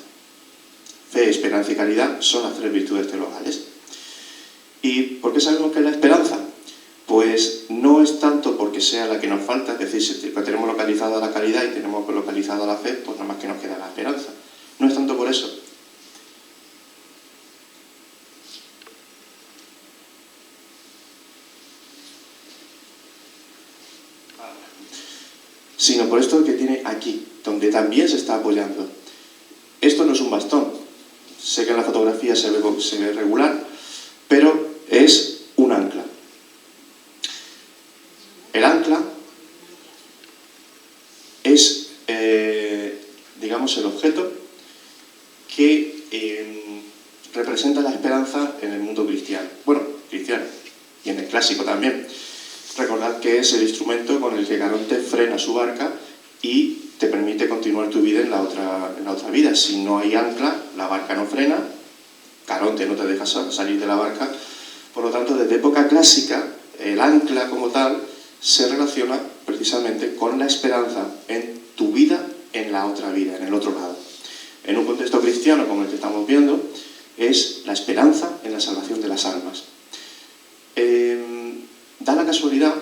Fe, esperanza y caridad son las 3 virtudes teologales. ¿Y por qué sabemos que es la esperanza? Pues no es tanto porque sea la que nos falta, es decir, si tenemos localizada la caridad y tenemos localizada la fe, pues nada más que nos queda la esperanza. No es tanto por eso. Sino por esto que tiene aquí, donde también se está apoyando. Esto no es un bastón. Sé que en la fotografía se ve regular, pero es un ancla. El ancla es, digamos, el objeto que representa la esperanza en el mundo cristiano. Bueno, cristiano, y en el clásico también. Recordad que es el instrumento con el que Caronte frena su barca y te permite continuar tu vida en la otra vida. Si no hay ancla, la barca no frena, Caronte no te deja salir de la barca. Por lo tanto, desde época clásica, el ancla como tal se relaciona precisamente con la esperanza en tu vida, en la otra vida, en el otro lado. En un contexto cristiano como el que estamos viendo, es la esperanza en la salvación de las almas. Da la casualidad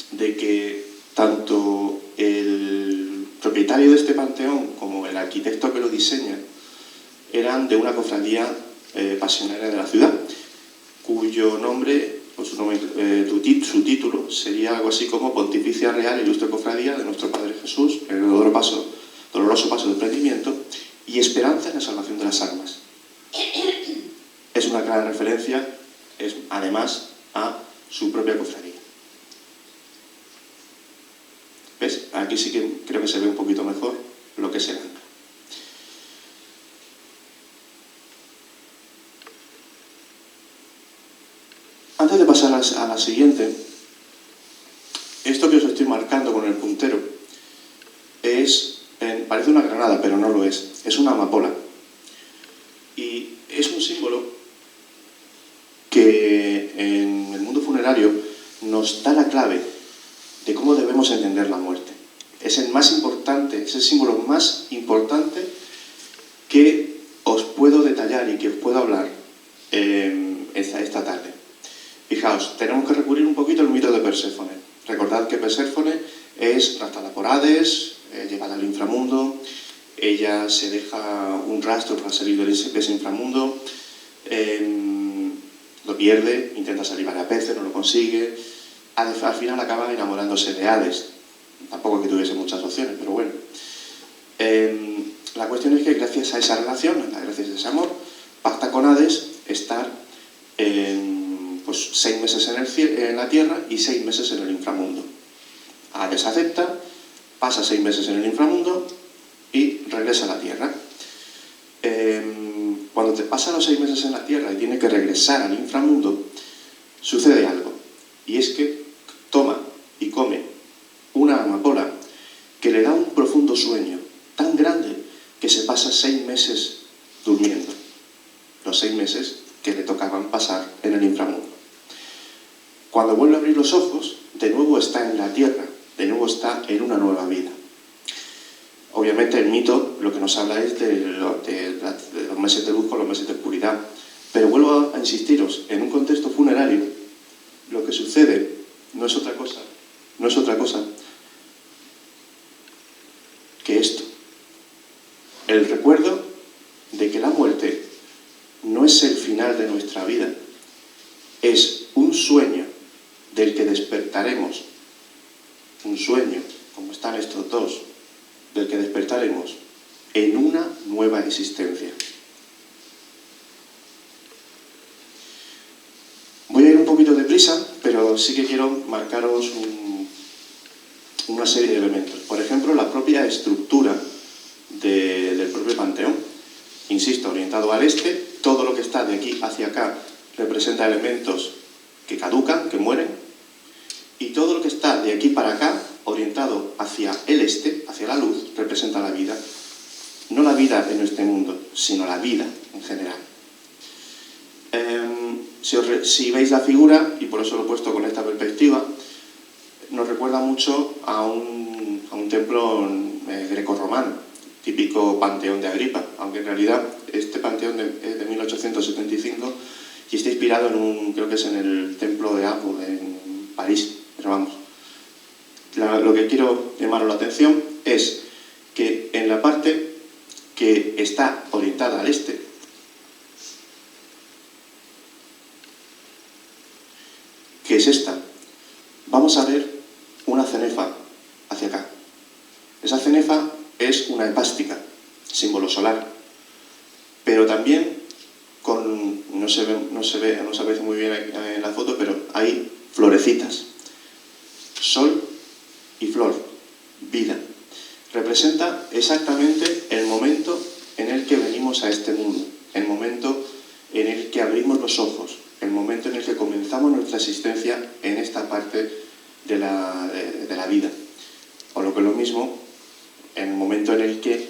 de que tanto el propietario de este panteón como el arquitecto que lo diseña eran de una cofradía pasionera de la ciudad, cuyo nombre, pues su título sería algo así como Pontificia Real Ilustre Cofradía de Nuestro Padre Jesús, en el doloroso paso del prendimiento, y esperanza en la salvación de las almas. Es una clara referencia, además, a su propia cofradía. ¿Ves? Aquí Aquí sí que creo que se ve un poquito mejor lo que es el ancla. Antes de pasar a la siguiente, esto que os estoy marcando con el puntero parece una granada, pero no lo es. Es una amapola. Y es un símbolo que en el mundo funerario nos da la clave de cómo debemos entender la muerte. Es el más importante, es el símbolo más importante que os puedo detallar y que os puedo hablar esta tarde. Fijaos, tenemos que recurrir un poquito al mito de Perséfone. Recordad que Perséfone es raptada por Hades, llevada al inframundo, ella se deja un rastro para salir de ese inframundo, lo pierde, intenta salir varias veces, no lo consigue, al final acaba enamorándose de Hades. Tampoco que tuviese muchas opciones, pero bueno. La cuestión es que gracias a esa relación, gracias a ese amor, pacta con Hades estar 6 meses en la tierra y 6 meses en el inframundo. Hades acepta, pasa 6 meses en el inframundo y regresa a la tierra. Cuando te pasa los 6 meses en la tierra y tiene que regresar al inframundo, sucede algo. Y es que toma y come una amapola que le da un profundo sueño tan grande que se pasa 6 meses durmiendo. Los 6 meses que le tocaban pasar en el inframundo. Cuando vuelve a abrir los ojos, de nuevo está en la tierra, de nuevo está en una nueva vida. Obviamente el mito lo que nos habla es de los meses de luz con los meses de oscuridad. Pero vuelvo a insistiros, en un contexto funerario, lo que sucede no es otra cosa que esto. El recuerdo de que la muerte no es el final de nuestra vida, es un sueño del que despertaremos, un sueño, como están estos dos, del que despertaremos en una nueva existencia. Voy a ir un poquito deprisa, pero sí que quiero marcaros una serie de elementos. Por ejemplo, la propia estructura del propio panteón. Insisto, orientado al este, todo lo que está de aquí hacia acá representa elementos que caducan, que mueren, y todo lo que está de aquí para acá, orientado hacia el este, hacia la luz, representa la vida. No la vida en este mundo, sino la vida en general. Si veis la figura, y por eso lo he puesto con esta perspectiva, nos recuerda mucho a un templo grecorromano, típico panteón de Agripa, aunque en realidad este panteón es de 1875 y está inspirado creo que es en el templo de Apo, en París, pero vamos. Lo que quiero llamaros la atención es que en la parte que está orientada al este, que es esta, vamos a ver una cenefa hacia acá. Esa cenefa es una hepástica, símbolo solar, pero también no se aprecia muy bien en la foto, pero hay florecitas. Sol y flor, vida. Representa exactamente el momento en el que venimos a este mundo, el momento en el que abrimos los ojos, el momento en el que comenzamos nuestra existencia en esta parte de la vida. O lo que es lo mismo, en el momento en el que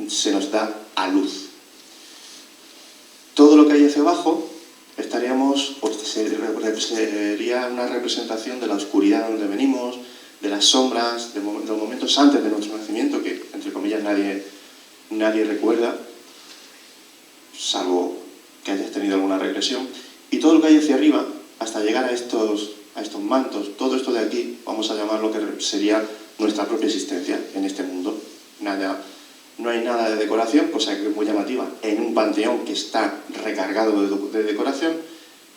se nos da a luz. Todo lo que hay hacia abajo sería una representación de la oscuridad donde venimos, de las sombras, de los momentos antes de nuestro nacimiento, que entre comillas nadie recuerda, salvo que hayas tenido alguna regresión, y todo lo que hay hacia arriba, hasta llegar a estos mantos, todo esto de aquí, vamos a llamarlo que sería nuestra propia existencia en este mundo. No hay nada de decoración, cosa que es muy llamativa, en un panteón que está recargado de decoración,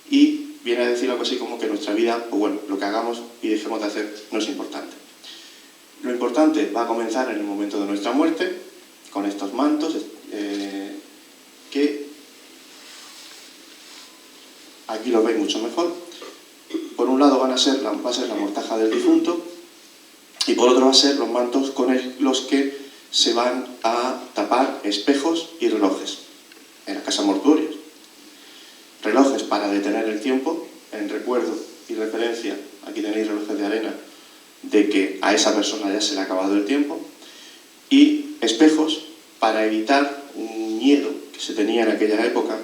y viene a decir algo así como que nuestra vida, o bueno, lo que hagamos y dejemos de hacer no es importante. Lo importante va a comenzar en el momento de nuestra muerte, con estos mantos, que aquí lo veis mucho mejor. Por un lado va a ser la mortaja del difunto, Y por otro va a ser los mantos con los que se van a tapar espejos y relojes en las casas mortuorias. Relojes para detener el tiempo, en recuerdo y referencia, aquí tenéis relojes de arena, de que a esa persona ya se le ha acabado el tiempo, y espejos para evitar un miedo que se tenía en aquella época,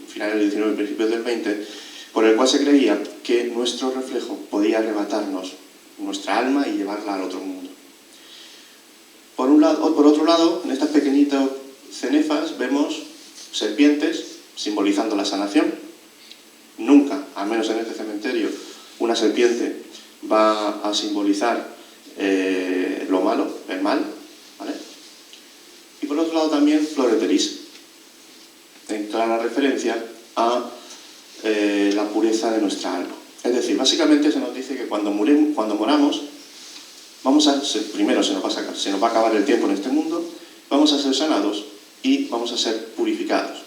finales del 19 y principios del 20, por el cual se creía que nuestro reflejo podía arrebatarnos nuestra alma y llevarla al otro mundo. Por otro lado, en estas pequeñitas cenefas vemos serpientes simbolizando la sanación. Nunca, al menos en este cementerio, una serpiente va a simbolizar lo malo, el mal, ¿vale? Y por otro lado también flores de lis, en clara referencia a la pureza de nuestra alma. Es decir, básicamente se nos dice que cuando moramos, primero se nos va a acabar el tiempo en este mundo, vamos a ser sanados y vamos a ser purificados.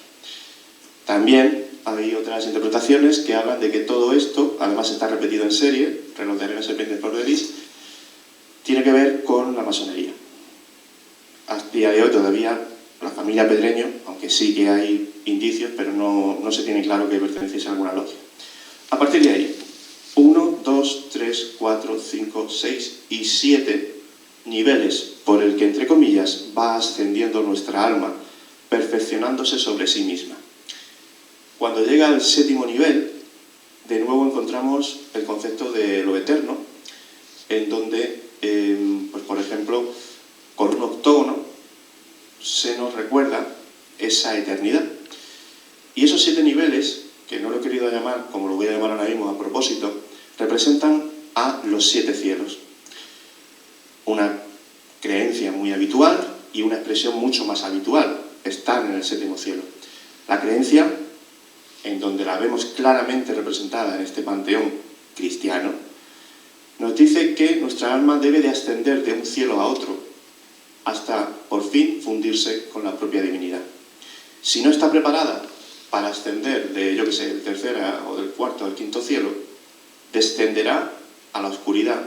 También hay otras interpretaciones que hablan de que todo esto, además está repetido en serie, reloj de arena, serpiente, flor de lis, tiene que ver con la masonería. Hasta día de hoy todavía la familia Pedreño, aunque sí que hay indicios, pero no se tiene claro que perteneciese a alguna logia. A partir de ahí, 1, 2, 3, 4, 5, 6 y 7 niveles por el que, entre comillas, va ascendiendo nuestra alma, perfeccionándose sobre sí misma. Cuando llega al 7º nivel, de nuevo encontramos el concepto de lo eterno, en donde, pues por ejemplo, con un octógono se nos recuerda esa eternidad. Y esos 7 niveles, que no lo he querido llamar como lo voy a llamar ahora mismo a propósito, representan a los 7 cielos. Una creencia muy habitual y una expresión mucho más habitual, están en el 7º cielo. La creencia, en donde la vemos claramente representada en este panteón cristiano, nos dice que nuestra alma debe de ascender de un cielo a otro, hasta por fin fundirse con la propia divinidad. Si no está preparada para ascender de, yo que sé, del 3º o del 4º al 5º cielo, descenderá a la oscuridad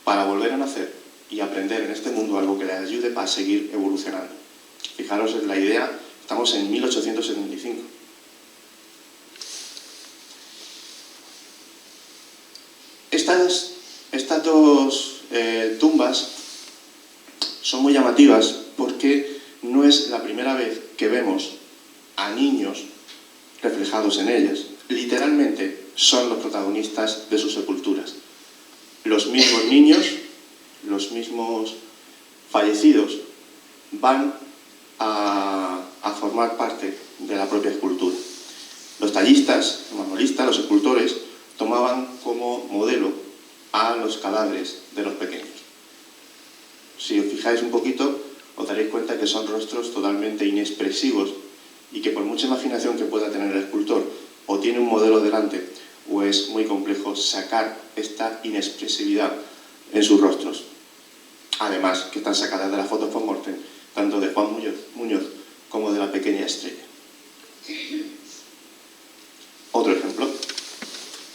para volver a nacer y aprender en este mundo algo que le ayude para seguir evolucionando. Fijaros en la idea, estamos en 1875. Estas dos tumbas son muy llamativas porque no es la primera vez que vemos a niños reflejados en ellas. Literalmente son los protagonistas de sus sepulturas. Los mismos niños, los mismos fallecidos, van a formar parte de la propia escultura. Los tallistas, los marmoristas, los escultores, tomaban como modelo a los cadáveres de los pequeños. Si os fijáis un poquito, os daréis cuenta que son rostros totalmente inexpresivos y que por mucha imaginación que pueda tener el escultor, o tiene un modelo delante, o es muy complejo sacar esta inexpresividad en sus rostros. Además, que están sacadas de las fotos post-mortem, tanto de Juan Muñoz como de la pequeña Estrella. Otro ejemplo.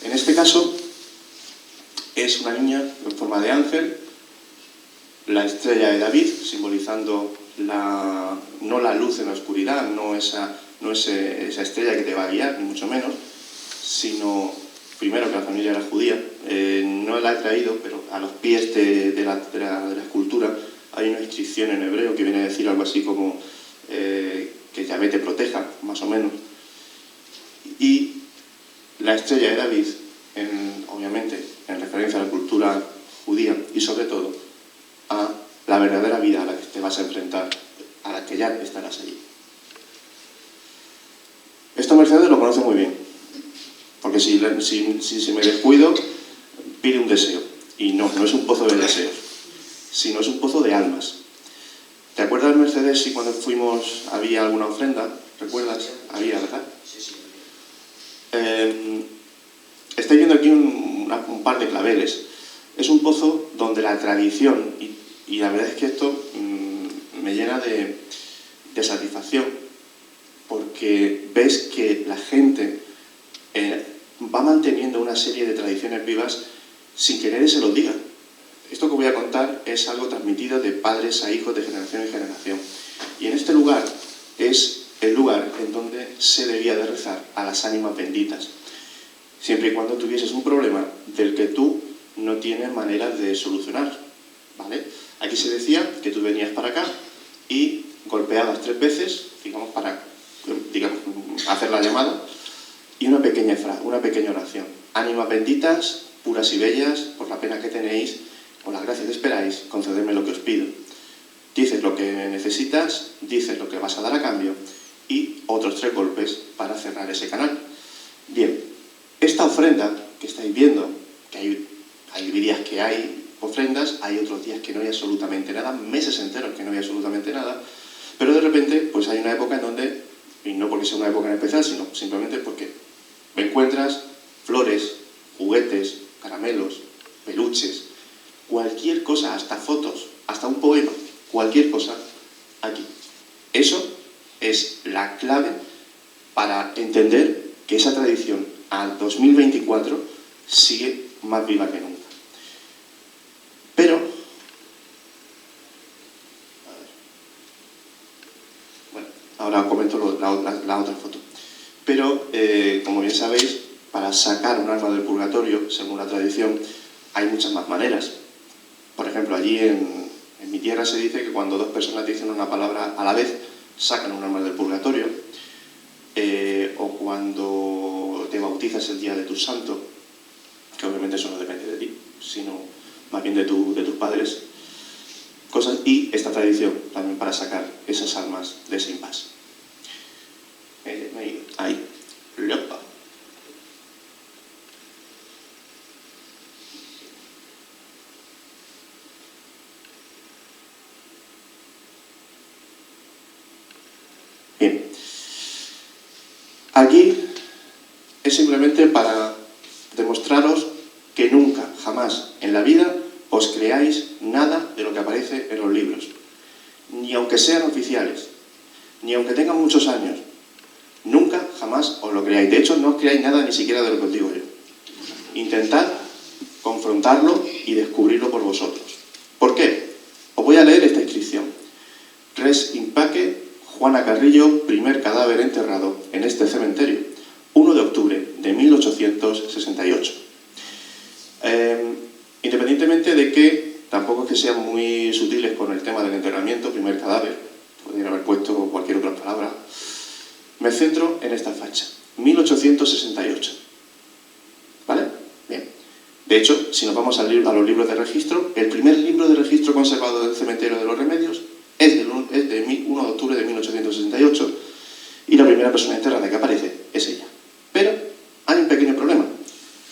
En este caso, es una niña en forma de ángel, la estrella de David, simbolizando no la luz en la oscuridad, no esa estrella que te va a guiar, ni mucho menos, sino, primero, que la familia era judía. No la he traído, pero a los pies de la escultura hay una inscripción en hebreo que viene a decir algo así como que Yahvé te proteja, más o menos. Y la estrella de David, obviamente, en referencia a la cultura judía y sobre todo a la verdadera vida a la que te vas a enfrentar, a la que ya estarás allí. Esto Mercedes lo conoce muy bien, porque si me descuido, pide un deseo. Y no es un pozo de deseos, sino es un pozo de almas. ¿Te acuerdas, Mercedes, si cuando fuimos había alguna ofrenda? ¿Recuerdas? Había, ¿verdad? Sí. Estáis viendo aquí un par de claveles. Es un pozo donde la tradición, y la verdad es que esto me llena de satisfacción, porque ves que la gente va manteniendo una serie de tradiciones vivas sin que nadie se lo diga. esto que voy a contar es algo transmitido de padres a hijos, de generación en generación. Y en este lugar es el lugar en donde se debía de rezar a las ánimas benditas, siempre y cuando tuvieses un problema del que tú no tienes manera de solucionar, ¿vale? Aquí se decía que tú venías para acá y golpeabas 3 veces, digamos, para hacer la llamada, y una pequeña oración. Ánimas benditas, puras y bellas, por la pena que tenéis, por las gracias que esperáis, concededme lo que os pido. Dices lo que necesitas, dices lo que vas a dar a cambio, y otros 3 golpes para cerrar ese canal. Bien, esta ofrenda que estáis viendo, que hay días que hay ofrendas, hay otros días que no hay absolutamente nada, meses enteros que no hay absolutamente nada, pero de repente pues hay una época en donde, y no porque sea una época en especial, sino simplemente porque encuentras flores, juguetes, caramelos, peluches, cualquier cosa, hasta fotos, hasta un poema, cualquier cosa, aquí. Eso es la clave para entender que esa tradición al 2024 sigue más viva que nunca. Pero, bueno, ahora comento la otra foto. Pero, como bien sabéis, para sacar un alma del purgatorio, según la tradición, hay muchas más maneras. Por ejemplo, allí en mi tierra se dice que cuando 2 personas dicen una palabra a la vez, sacan un alma del purgatorio. O cuando te bautizas el día de tu santo, que obviamente eso no depende de ti, sino más bien de tus padres, cosas, y esta tradición también para sacar esas almas de ese impasse. Ahí. Lopa. Bien. Aquí es simplemente para demostraros que nunca, jamás en la vida os creáis nada de lo que aparece en los libros. Ni aunque sean oficiales, ni aunque tengan muchos años. Nunca, jamás os lo creáis. De hecho, no os creáis nada ni siquiera de lo que os digo yo. Intentad confrontarlo y descubrirlo por vosotros. ¿Por qué? Os voy a leer esta inscripción. Res impaque, Juana Carrillo, primer cadáver enterrado en este cementerio, 1 de octubre de 1868. Independientemente de que tampoco es que sean muy sutiles con el tema del enterramiento, primer cadáver, podrían haber puesto cualquier otra palabra, me centro en esta fecha, 1868. ¿Vale? Bien. De hecho, si nos vamos a los libros de registro, el primer libro de registro conservado del Cementerio de los Remedios es de 1 de octubre de 1868 y la primera persona enterrada que aparece es ella. Pero hay un pequeño problema.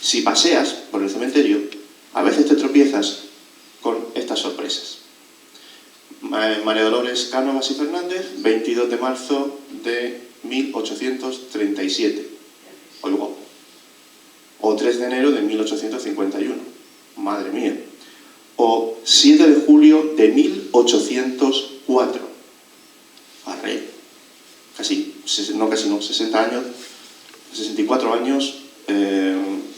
Si paseas por el cementerio, a veces te tropiezas con estas sorpresas. María Dolores Cánovas y Fernández, 22 de marzo de 1837. Oigo. O 3 de enero de 1851. Madre mía. O 7 de julio de 1804. Arre. Casi, no, 60 años, 64 años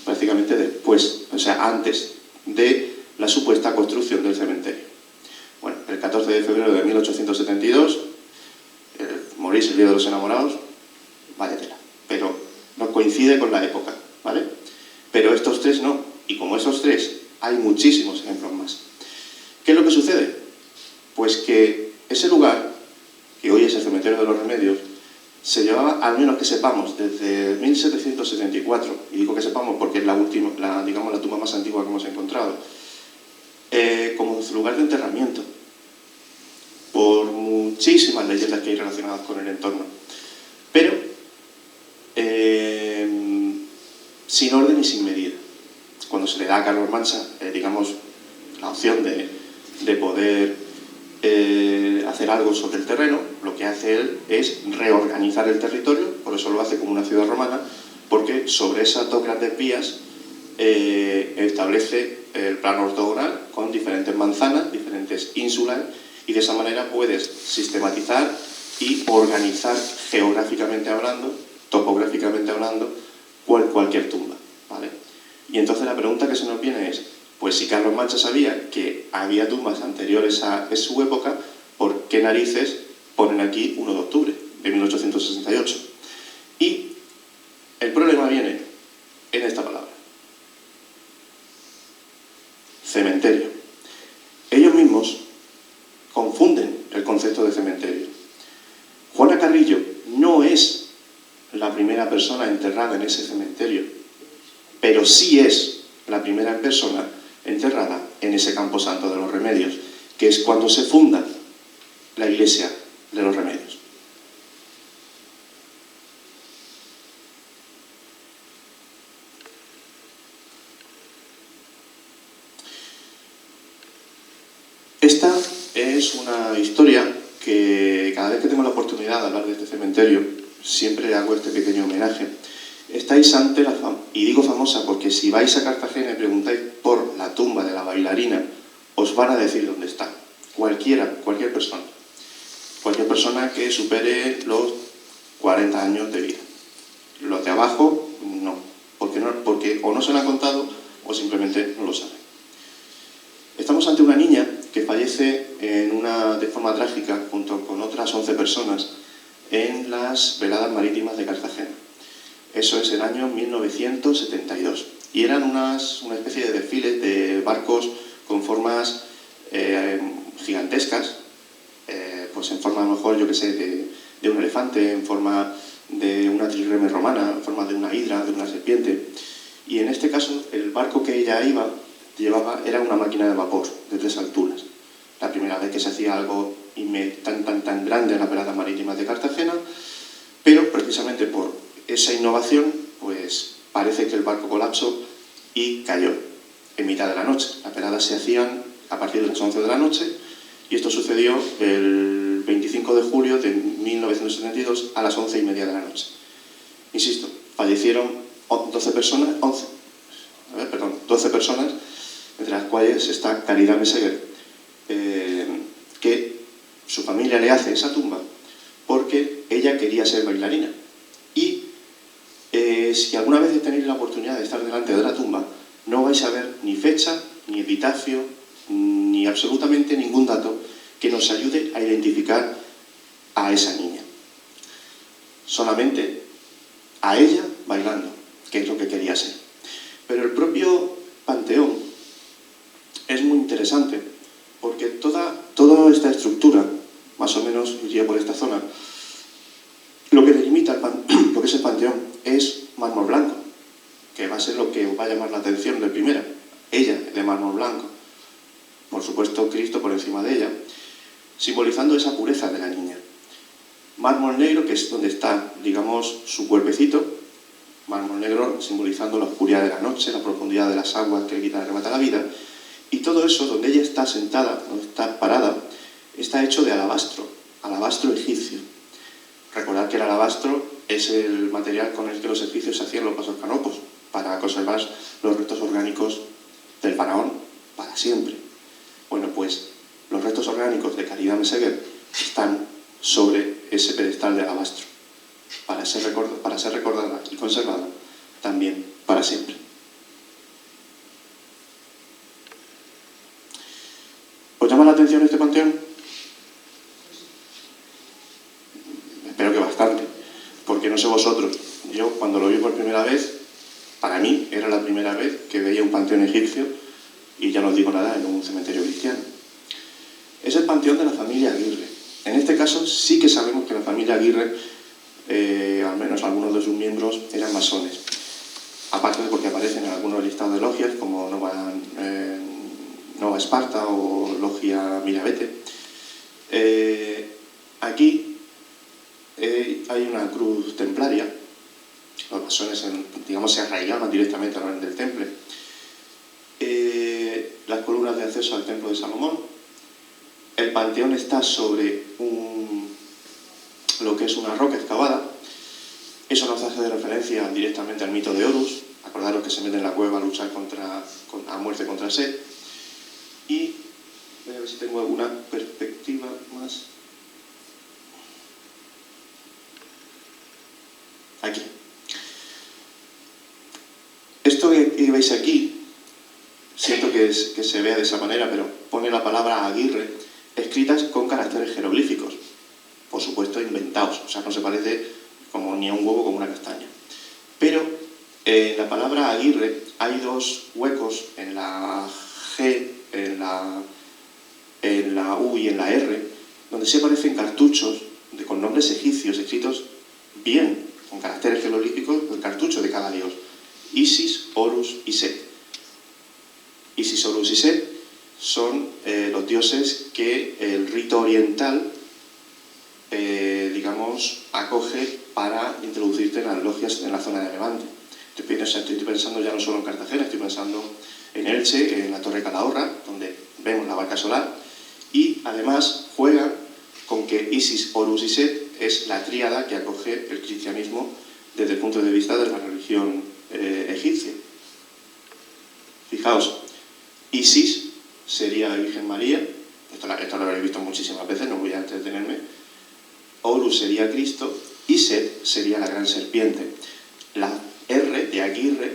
prácticamente después, o sea, antes de la supuesta construcción del cementerio. Bueno, el 14 de febrero de 1872, morís el día de los enamorados, vaya tela, pero no coincide con la época, ¿vale? Pero estos 3 no, y como esos 3 hay muchísimos ejemplos más. ¿Qué es lo que sucede? Pues que ese lugar, que hoy es el Cementerio de los Remedios, se llevaba, al menos que sepamos, desde 1774, y digo que sepamos porque es la última, digamos, la tumba más antigua que hemos encontrado, como lugar de enterramiento, por muchísimas leyendas que hay relacionadas con el entorno. Pero, sin orden y sin medida. Cuando se le da a Carlos Mansa, digamos, la opción de poder hacer algo sobre el terreno, lo que hace él es reorganizar el territorio, por eso lo hace como una ciudad romana, porque sobre esas 2 grandes vías establece el plano ortogonal con diferentes manzanas, diferentes ínsulas, y de esa manera puedes sistematizar y organizar geográficamente hablando, topográficamente hablando, cualquier tumba, ¿vale? Y entonces la pregunta que se nos viene es, Pues si Carlos Mancha sabía que había tumbas anteriores a su época, ¿por qué narices ponen aquí 1 de octubre de 1868? Y el problema viene en esta palabra. Cementerio. Ellos mismos confunden el concepto de cementerio. Juana Carrillo no es la primera persona enterrada en ese cementerio, pero sí es la primera persona enterrada en ese Camposanto de los Remedios, que es cuando se funda la Iglesia de los Remedios. Esta es una historia que cada vez que tengo la oportunidad de hablar de este cementerio, siempre hago este pequeño homenaje. Estáis ante la y digo famosa porque si vais a Cartagena y preguntáis por la tumba de la bailarina, os van a decir dónde está. Cualquier persona que supere los 40 años de vida. Los de abajo, no, porque o no se lo han contado o simplemente no lo saben. Estamos ante una niña que fallece de forma trágica junto con otras 11 personas en las veladas marítimas de Cartagena. Eso es el año 1972. Y eran una especie de desfiles de barcos con formas gigantescas, pues en forma a lo mejor, yo que sé, de un elefante, en forma de una trireme romana, en forma de una hidra, de una serpiente. Y en este caso, el barco que ella llevaba era una máquina de vapor de 3 alturas. La primera vez que se hacía algo tan grande en las veladas marítimas de Cartagena, pero precisamente por esa innovación, pues parece que el barco colapsó y cayó en mitad de la noche. Las veladas se hacían a partir de las 11 de la noche y esto sucedió el 25 de julio de 1972 a las 11:30 de la noche. Insisto, fallecieron 12 personas, entre las cuales está Caridad Meseguer, que su familia le hace esa tumba porque ella quería ser bailarina. Y si alguna vez tenéis la oportunidad de estar delante de la tumba, no vais a ver ni fecha, ni epitafio, ni absolutamente ningún dato que nos ayude a identificar a esa niña. Solamente a ella bailando, que es lo que quería ser. Pero el propio panteón es muy interesante, porque toda esta estructura, más o menos iría por esta zona, lo que delimita lo que es el panteón es mármol blanco, que va a ser lo que os va a llamar la atención de primera. Ella de mármol blanco, por supuesto Cristo por encima de ella, simbolizando esa pureza de la niña. Mármol negro, que es donde está, digamos, su cuerpecito, mármol negro simbolizando la oscuridad de la noche, la profundidad de las aguas que le quitan y arrebata la vida, y todo eso, donde ella está sentada, donde está parada, está hecho de alabastro egipcio. Recordad que el alabastro es el material con el que los egipcios hacían los vasos canopos, para conservar los restos orgánicos del faraón para siempre. Bueno, pues los restos orgánicos de Caridad Meseguer están sobre ese pedestal de alabastro, para ser recordada y conservada también para siempre. ¿Os llama la atención este panteón? Espero que bastante, porque no sé vosotros, yo cuando lo vi por primera vez, para mí era la primera vez que veía un panteón egipcio, y ya no os digo nada, en un cementerio cristiano. Es el panteón de la familia Aguirre. En este caso sí que sabemos que la familia Aguirre, al menos algunos de sus miembros, eran masones. Aparte de porque aparecen en algunos listados de logias, como Nova Esparta o Logia Mirabete. Aquí hay una cruz templaria. Los masones, digamos, se arraigaban directamente al orden del temple. Las columnas de acceso al templo de Salomón. El panteón está sobre lo que es una roca excavada. Eso nos hace de referencia directamente al mito de Horus. Acordaros que se mete en la cueva a luchar a muerte contra Set. Y voy a ver si tengo alguna perspectiva más. Aquí. Esto que veis aquí, siento que que se vea de esa manera, pero pone la palabra Aguirre escritas con caracteres jeroglíficos, por supuesto inventados, o sea, no se parece como ni a un huevo como una castaña. Pero en la palabra Aguirre hay dos huecos en la G, en la U y en la R, donde se aparecen cartuchos con nombres egipcios escritos bien, con caracteres jeroglíficos, el cartucho de cada dios. Isis, Horus y Set. Isis, Horus y Set son los dioses que el rito oriental, digamos, acoge para introducirte en las logias en la zona de Levante. Estoy pensando ya no solo en Cartagena, estoy pensando en Elche, en la Torre Calahorra, donde vemos la barca solar, y además juegan con que Isis, Horus y Set es la tríada que acoge el cristianismo desde el punto de vista de la religión egipcia. Fijaos, Isis sería la Virgen María, esto lo habréis visto muchísimas veces, no voy a entretenerme. Horus sería Cristo y Set sería la gran serpiente. La R de Aguirre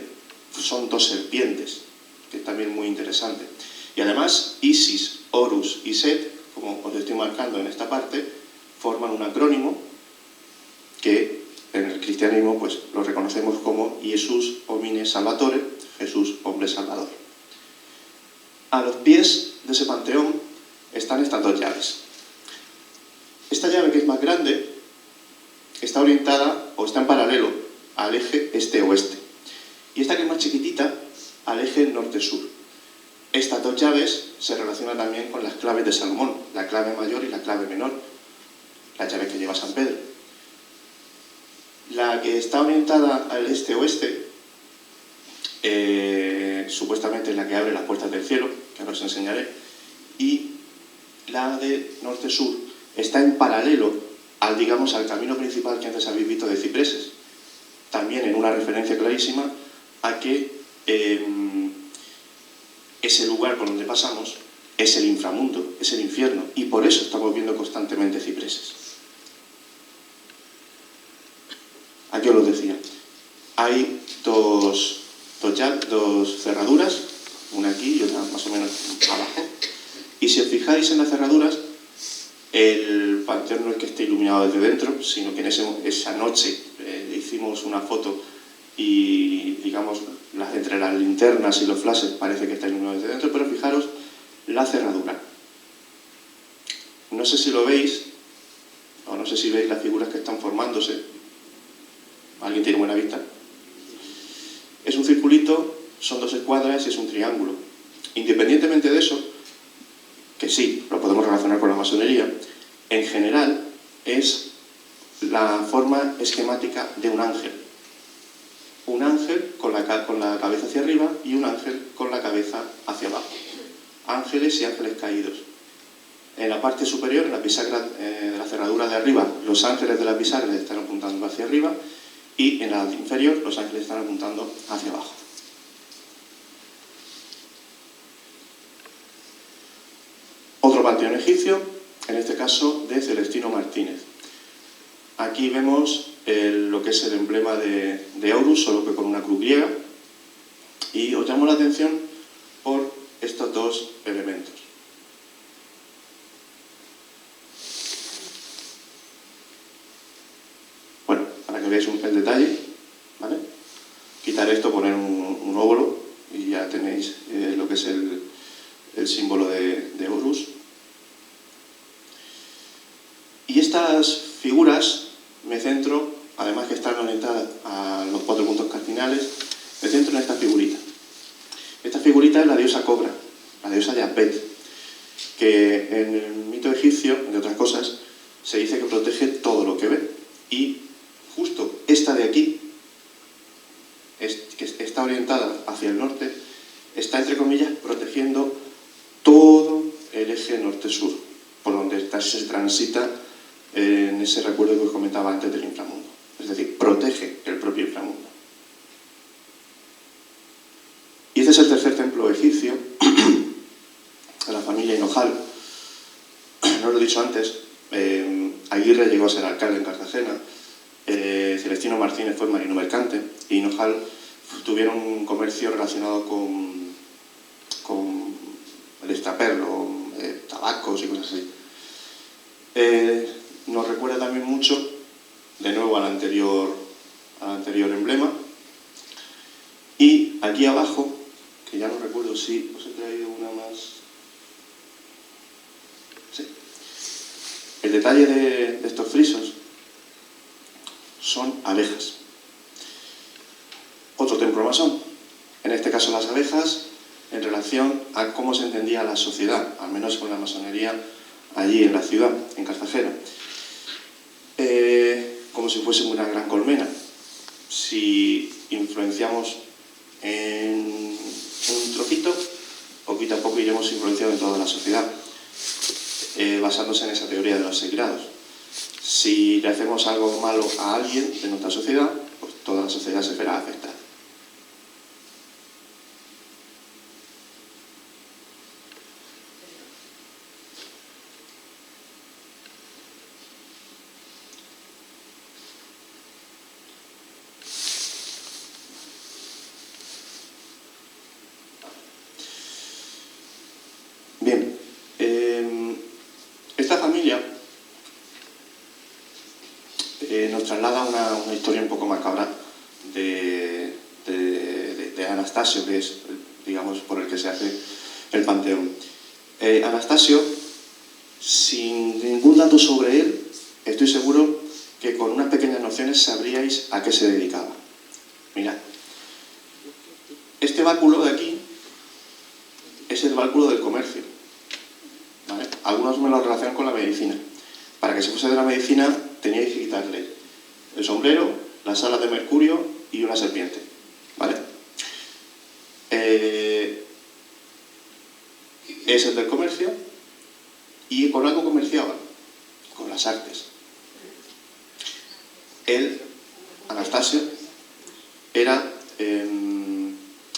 son dos serpientes, que es también muy interesante. Y además, Isis, Horus y Set, como os estoy marcando en esta parte, forman un acrónimo que en el cristianismo pues, lo reconocemos como Jesús Homine Salvatore, Jesús hombre salvador. A los pies de ese panteón están estas dos llaves. Esta llave, que es más grande, está orientada o está en paralelo al eje este-oeste. Y esta, que es más chiquitita, al eje norte-sur. Estas dos llaves se relacionan también con las claves de Salomón, la clave mayor y la clave menor, las llaves que lleva San Pedro. La que está orientada al este-oeste, supuestamente es la que abre las puertas del cielo, que ahora os enseñaré, y la de norte-sur está en paralelo al, digamos, al camino principal que antes habéis visto de cipreses, también en una referencia clarísima a que ese lugar por donde pasamos es el inframundo, es el infierno, y por eso estamos viendo constantemente cipreses. Aquí os lo decía, hay dos cerraduras, una aquí y otra más o menos abajo, y si os fijáis en las cerraduras, el panteón no es que esté iluminado desde dentro, sino que en esa noche hicimos una foto y, digamos, entre las linternas y los flashes parece que está iluminado desde dentro, pero fijaros la cerradura. No sé si lo veis, o no sé si veis las figuras que están formándose. ¿Alguien tiene buena vista? Es un circulito, son dos escuadras y es un triángulo. Independientemente de eso, que sí, lo podemos relacionar con la masonería, en general es la forma esquemática de un ángel. Un ángel con la cabeza hacia arriba y un ángel con la cabeza hacia abajo. Ángeles y ángeles caídos. En la parte superior, en la bisagra de la cerradura de arriba, los ángeles de la bisagra están apuntando hacia arriba, y en la inferior los ángeles están apuntando hacia abajo. Otro panteón egipcio, en este caso de Celestino Martínez. Aquí vemos lo que es el emblema de Horus, solo que con una cruz griega, y os llamo la atención por estos dos elementos. Bueno, para que veáis el detalle, ¿vale? Quitar esto, poner un óvulo y ya tenéis lo que es el símbolo de Horus. Y estas figuras me centro, además que están orientadas a los 4 puntos cardinales, me centro en esta figurita. Esta figurita es la diosa Cobra, la diosa Yapet, que en el mito egipcio, entre otras cosas, se dice que protege todo lo que ve. Y justo esta de aquí, que está orientada hacia el norte, está, entre comillas, protegiendo todo el eje norte-sur, por donde se transita en ese recuerdo que os comentaba antes del inframundo. Es decir, protege el propio inframundo. Y este es el tercer templo egipcio de la familia Hinojal. No lo he dicho antes, Aguirre llegó a ser alcalde en Cartagena, Celestino Martínez fue marino mercante, y Hinojal tuvieron un comercio relacionado con extraperlo, tabacos y cosas así. Nos recuerda también mucho, de nuevo al anterior emblema. Y aquí abajo, que ya no recuerdo si os he traído una más. Sí. El detalle de estos frisos son abejas. Otro templo masón. En este caso las abejas en relación a cómo se entendía la sociedad, al menos con la masonería allí en la ciudad, en Cartagena. Como si fuese una gran colmena. Si influenciamos en un trocito, poquito a poco iremos influenciando en toda la sociedad, basándose en esa teoría de los 6 grados. Si le hacemos algo malo a alguien de nuestra sociedad, pues toda la sociedad se verá afectada. Bien, esta familia nos traslada una historia un poco macabra de Anastasio, que es, digamos, por el que se hace el panteón. Anastasio, sin ningún dato sobre él, estoy seguro que con unas pequeñas nociones sabríais a qué se dedicaba. Mirad, este báculo de aquí es el báculo del comercio, ¿vale? Algunos me lo relacionan con la medicina. Para que se fuese de la medicina teníais que quitarle el sombrero, las alas de mercurio y una serpiente, ¿vale? Es el del comercio y con algo comerciaba, con las artes. Él, Anastasio, era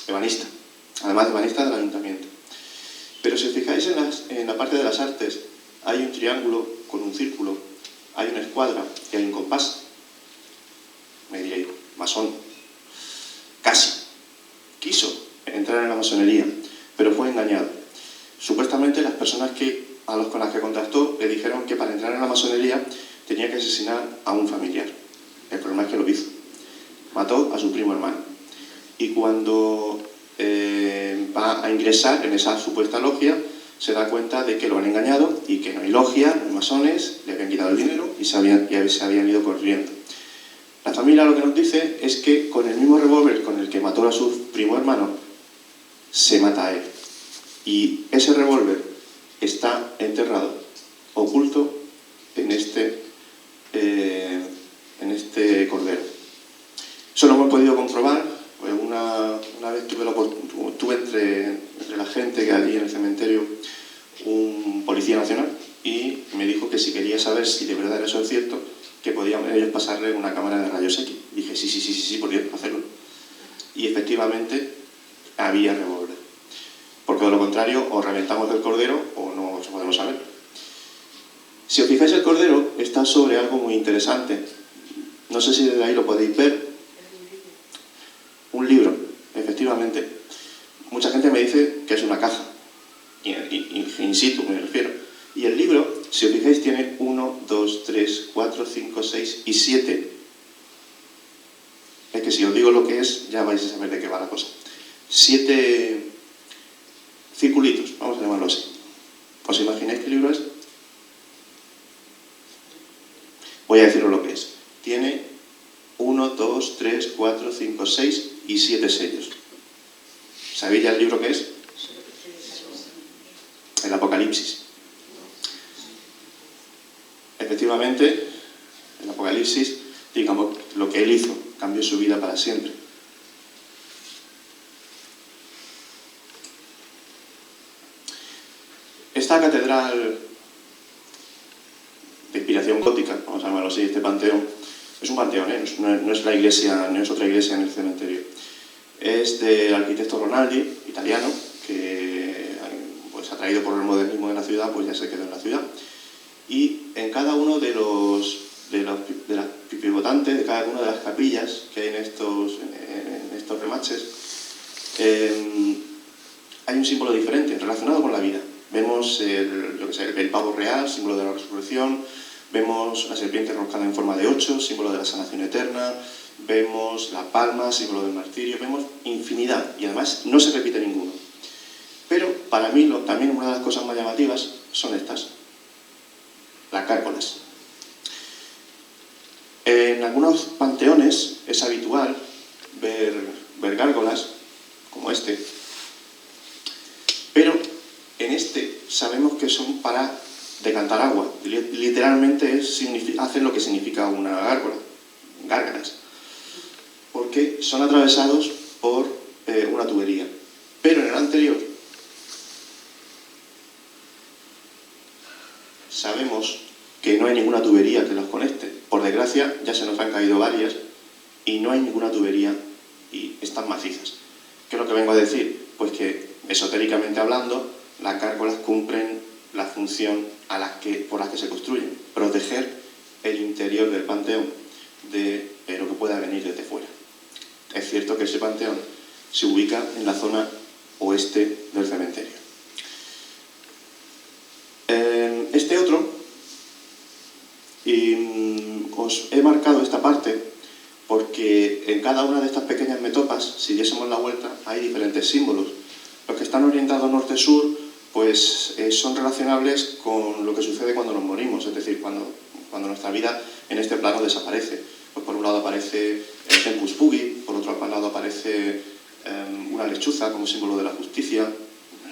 ebanista, además de ebanista del ayuntamiento. Pero si os fijáis en la parte de las artes, hay un triángulo con un círculo, hay una escuadra y hay un compás. Me diréis, masón. Casi. Quiso entrar en la masonería, pero fue engañado. Supuestamente las personas con las que contactó le dijeron que para entrar en la masonería tenía que asesinar a un familiar. El problema es que lo hizo. Mató a su primo hermano. Y cuando va a ingresar en esa supuesta logia, se da cuenta de que lo han engañado y que no hay logia, no hay masones, le habían quitado el dinero y se habían ido corriendo. La familia lo que nos dice es que con el mismo revólver con el que mató a su primo hermano, se mata a él. Y ese revólver está enterrado, oculto, en este cordero. Eso lo hemos podido comprobar. Una vez tuve entre la gente que allí en el cementerio un policía nacional y me dijo que si quería saber si de verdad eso es cierto, que podían ellos pasarle una cámara de rayos X. Dije, sí, podría hacerlo. Y efectivamente había revólver. Porque de lo contrario, o reventamos el cordero o no se podemos saber. Si os fijáis, el cordero está sobre algo muy interesante. No sé si desde ahí lo podéis ver. Un libro, efectivamente. Mucha gente me dice que es una caja. In situ, me refiero. Y el libro, si os fijáis, tiene 1, 2, 3, 4, 5, 6 y 7. Es que si os digo lo que es, ya vais a saber de qué va la cosa. 7 circulitos, vamos a llamarlo así. ¿Os imagináis qué libro es? Voy a deciros lo que es. Tiene 1, 2, 3, 4, 5, 6 y 7 sellos. ¿Sabéis ya el libro que es? El Apocalipsis. Efectivamente, el Apocalipsis, digamos, lo que él hizo, cambió su vida para siempre. Esta catedral de inspiración gótica, vamos a llamarlo así, este panteón, es un panteón, no es la iglesia, no es otra iglesia en el cementerio. Es del arquitecto Ronaldi, italiano, que, pues, atraído por el modernismo de la ciudad, pues ya se quedó en la ciudad. Y en cada uno de las pivotantes, de cada una de las capillas que hay en estos remaches, hay hay un símbolo diferente relacionado con la vida. Vemos el pavo real, símbolo de la resurrección, vemos la serpiente enroscada en forma de 8, símbolo de la sanación eterna, vemos la palma, símbolo del martirio, vemos infinidad y además no se repite ninguno. Pero para mí también una de las cosas más llamativas son estas, las gárgolas. En algunos panteones es habitual ver gárgolas como este, pero en este sabemos que son para decantar agua. Literalmente hacen lo que significa una gárgola, gárgaras, porque son atravesados por una tubería. Pero en el anterior sabemos que no hay ninguna tubería que los conecte. Por desgracia ya se nos han caído varias y no hay ninguna tubería y están macizas. ¿Qué es lo que vengo a decir? Pues que esotéricamente hablando, las gárgolas cumplen la función por la que se construyen, proteger el interior del panteón de lo que pueda venir desde fuera. Es cierto que ese panteón se ubica en la zona oeste del cementerio. Este otro, y os he marcado esta parte porque en cada una de estas pequeñas metopas, si diésemos la vuelta, hay diferentes símbolos. Los que están orientados norte-sur pues son relacionables con lo que sucede cuando nos morimos, es decir, cuando nuestra vida en este plano desaparece. Pues por un lado aparece el tempus fugit, por otro lado aparece una lechuza como símbolo de la justicia,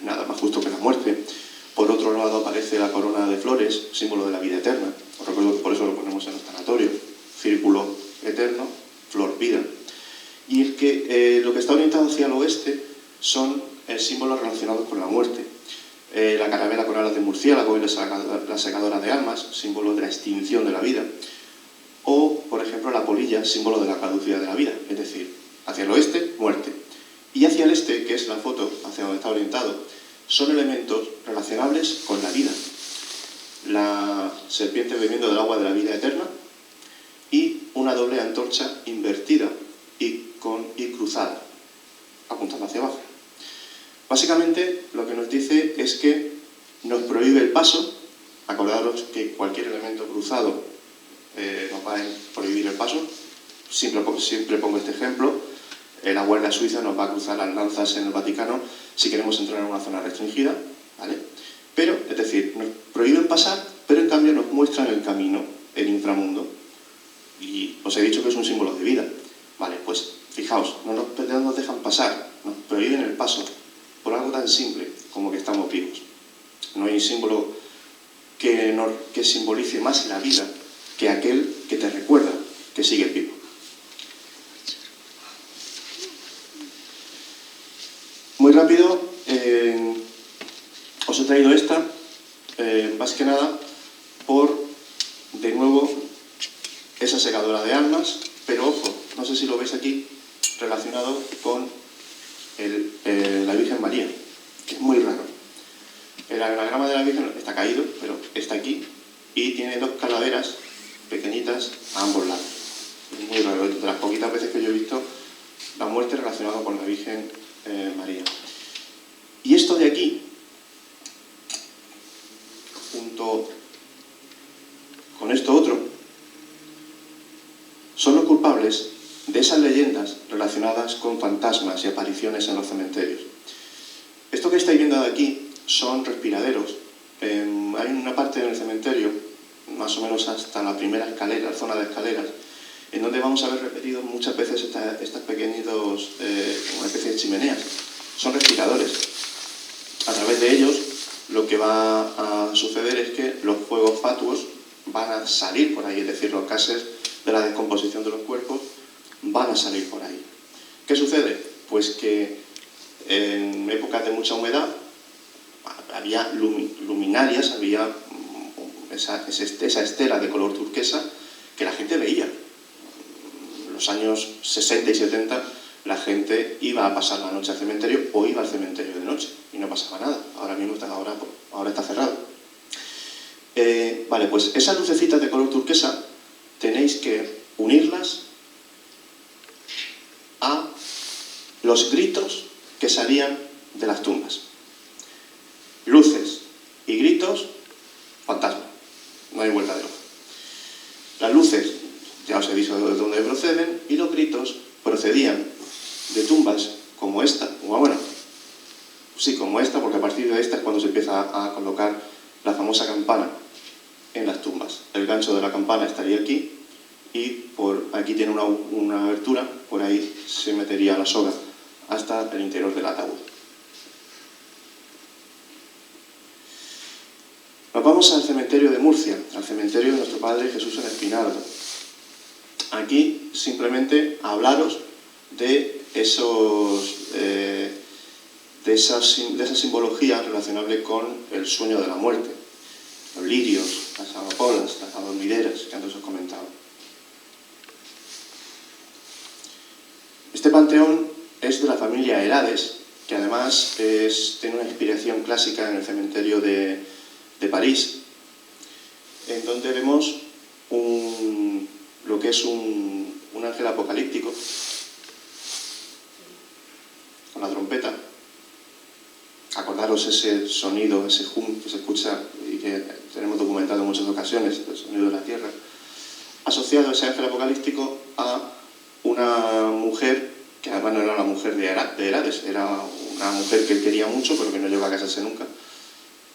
nada más justo que la muerte. Por otro lado aparece la corona de flores, símbolo de la vida eterna. Os recuerdo que por eso lo ponemos en el tanatorio. Círculo eterno, flor, vida. Y lo que está orientado hacia el oeste son símbolos relacionados con la muerte. La calavera con alas de murciélago y la secadora de almas, símbolo de la extinción de la vida. O, por ejemplo, la polilla, símbolo de la caducidad de la vida. Es decir, hacia el oeste, muerte. Y hacia el este, que es la foto, hacia donde está orientado, son elementos relacionables con la vida. La serpiente bebiendo del agua de la vida eterna y una doble antorcha invertida y cruzada, apuntando hacia abajo. Básicamente, lo que nos dice es que nos prohíbe el paso. Acordaros que cualquier elemento cruzado nos va a prohibir el paso. Siempre pongo este ejemplo. La Guardia Suiza nos va a cruzar las lanzas en el Vaticano si queremos entrar en una zona restringida, ¿vale? Pero, es decir, nos prohíben pasar, pero en cambio nos muestran el camino, el inframundo. Y os he dicho que es un símbolo de vida. Vale, pues fijaos, no nos dejan pasar, nos prohíben el paso por algo tan simple como que estamos vivos. No hay símbolo que simbolice más la vida que aquel que te recuerda que sigues vivo. Muy rápido, os he traído esta, más que nada, por, de nuevo, esa secadora de almas, pero ojo, no sé si lo veis aquí, relacionado con la Virgen María, que es muy raro. El anagrama de la Virgen está caído, pero está aquí, y tiene dos calaveras pequeñitas a ambos lados. Es muy raro, de las poquitas veces que yo he visto la muerte relacionada con la Virgen María. Y esto de aquí, junto con esto otro, son los culpables de esas leyendas relacionadas con fantasmas y apariciones en los cementerios. Esto que estáis viendo de aquí son respiraderos. Hay una parte en el cementerio, más o menos hasta la primera escalera, zona de escaleras, en donde vamos a ver repetido muchas veces estas pequeñitos, una especie de chimeneas. Son respiradores. A través de ellos lo que va a suceder es que los fuegos fatuos van a salir por ahí, es decir, los gases de la descomposición de los cuerpos van a salir por ahí. ¿Qué sucede? Pues que en épocas de mucha humedad había luminarias, había esa estela de color turquesa que la gente veía. En los años 60 y 70 la gente iba a pasar la noche al cementerio o iba al cementerio de noche y no pasaba nada. Ahora mismo ahora está cerrado. Vale, pues esas lucecitas de color turquesa tenéis que unirlas a los gritos que salían de las tumbas. Luces y gritos, fantasma. No hay vuelta de hoja. Las luces, ya os he dicho de dónde proceden, y los gritos procedían de tumbas como esta, bueno, sí, como esta, porque a partir de esta es cuando se empieza a colocar la famosa campana en las tumbas. El gancho de la campana estaría aquí y por aquí tiene una abertura, por ahí se metería la soga hasta el interior del ataúd. Nos vamos al cementerio de Murcia, al cementerio de nuestro Padre Jesús en Espinardo. Aquí simplemente hablaros de esa simbología relacionable con el sueño de la muerte. Los lirios, las amapolas, las adormideras que antes os comentaba. Este panteón es de la familia Herades, que además tiene una inspiración clásica en el cementerio de París, en donde vemos lo que es un ángel apocalíptico con la trompeta. Acordaros ese sonido, ese hum que se escucha y que tenemos documentado en muchas ocasiones, el sonido de la tierra, asociado a ese ángel apocalíptico a una mujer que además no era la mujer de Herades, era una mujer que él quería mucho pero que no llegó a casarse nunca,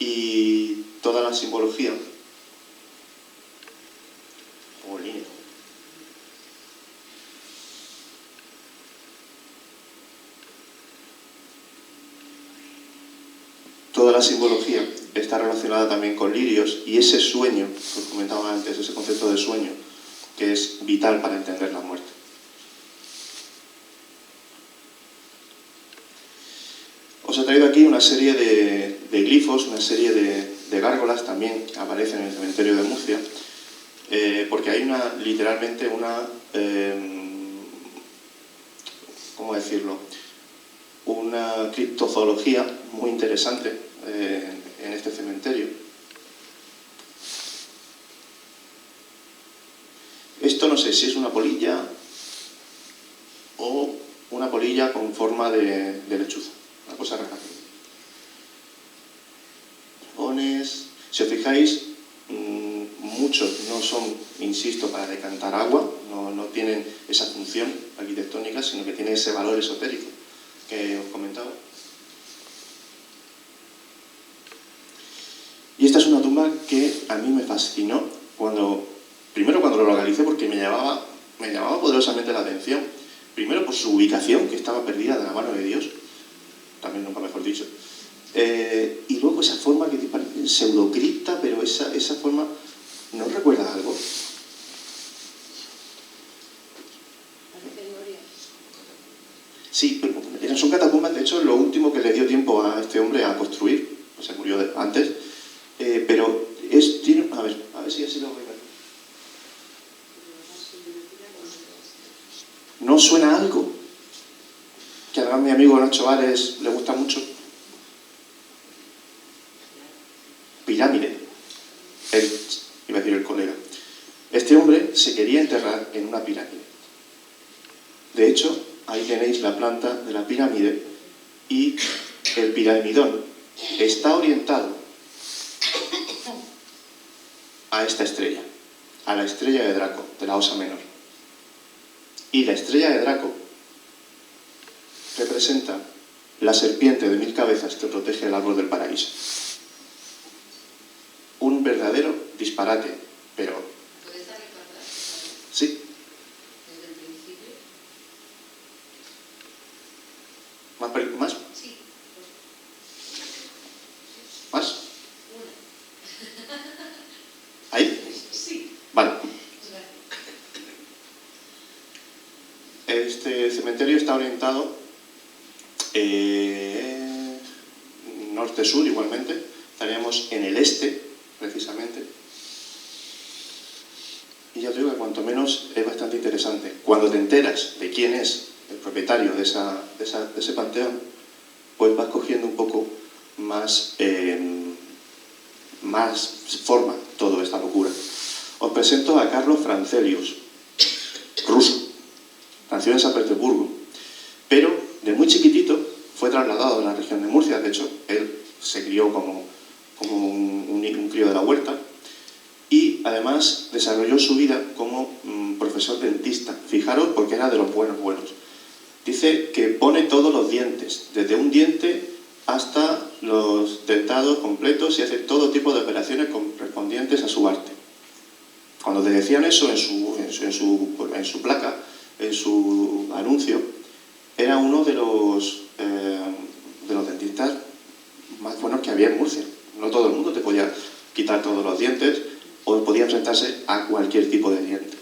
y toda la simbología está relacionada también con lirios y ese sueño, que os comentaba antes, ese concepto de sueño, que es vital para entender la muerte. Os he traído aquí una serie de glifos, una serie de gárgolas, también aparecen en el cementerio de Murcia, porque hay literalmente una, ¿cómo decirlo?, una criptozoología muy interesante en este cementerio. Esto no sé si es una polilla o una polilla con forma de lechuza, una cosa rara. Si os fijáis, muchos no son, insisto, para decantar agua, no tienen esa función arquitectónica, sino que tienen ese valor esotérico que os comentaba. Y esta es una tumba que a mí me fascinó primero cuando lo localicé, porque me llamaba poderosamente la atención. Primero por su ubicación, que estaba perdida de la mano de Dios, también nunca mejor dicho. Y luego esa forma que parece pseudocripta, pero esa forma, ¿no os recuerda algo? Sí, pero son catacumbas, de hecho, lo último que le dio tiempo a este hombre a construir, se murió antes, pero tiene, a ver si así lo voy a ver. ¿No suena algo? Que además mi amigo Nacho Vares le gusta mucho. Pirámide. Iba a decir el colega. Este hombre se quería enterrar en una pirámide. De hecho, ahí tenéis la planta de la pirámide y el piramidón está orientado a esta estrella, a la estrella de Draco, de la Osa Menor. Y la estrella de Draco representa la serpiente de 1000 cabezas que protege el árbol del paraíso. Un verdadero disparate, pero... ¿Puedes recordar? Sí. ¿Desde el principio? ¿Más? Sí. ¿Más? Una. ¿Ahí? Sí. Vale. Este cementerio está orientado norte-sur igualmente. Estaríamos en el este, precisamente. Y ya te digo que cuanto menos es bastante interesante. Cuando te enteras de quién es el propietario de ese panteón, pues vas cogiendo un poco más forma toda esta locura. Os presento a Carlos Francelius, ruso. Nació en San Petersburgo, pero de muy chiquitito fue trasladado a la región de Murcia. De hecho, él se crió como un crío de la huerta y además desarrolló su vida como profesor dentista. Fijaros, porque era de los buenos. Dice que pone todos los dientes, desde un diente hasta los dentados completos, y hace todo tipo de operaciones correspondientes a su arte. Cuando te decían eso en su placa, en su anuncio, era uno de los dentistas más buenos que había en Murcia. No todo el mundo te podía quitar todos los dientes o podía enfrentarse a cualquier tipo de diente.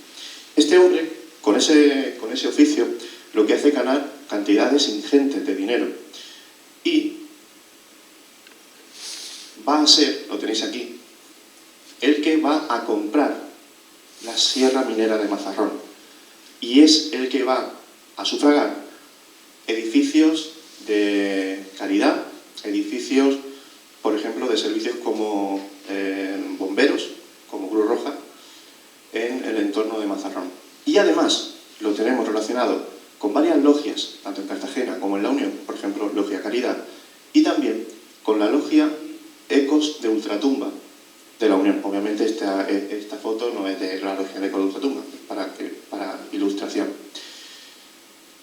Este hombre, con ese oficio, lo que hace es ganar cantidades ingentes de dinero. Y va a ser, lo tenéis aquí, el que va a comprar la Sierra Minera de Mazarrón. Y es el que va a sufragar edificios de caridad, edificios, por ejemplo, de servicios como bomberos, como Cruz Roja, en el entorno de Mazarrón. Y además lo tenemos relacionado con varias logias, tanto en Cartagena como en La Unión, por ejemplo, Logia Caridad, y también con la logia Ecos de Ultratumba de La Unión. Obviamente esta foto no es de la logia de Ecos de Ultratumba, para ilustración.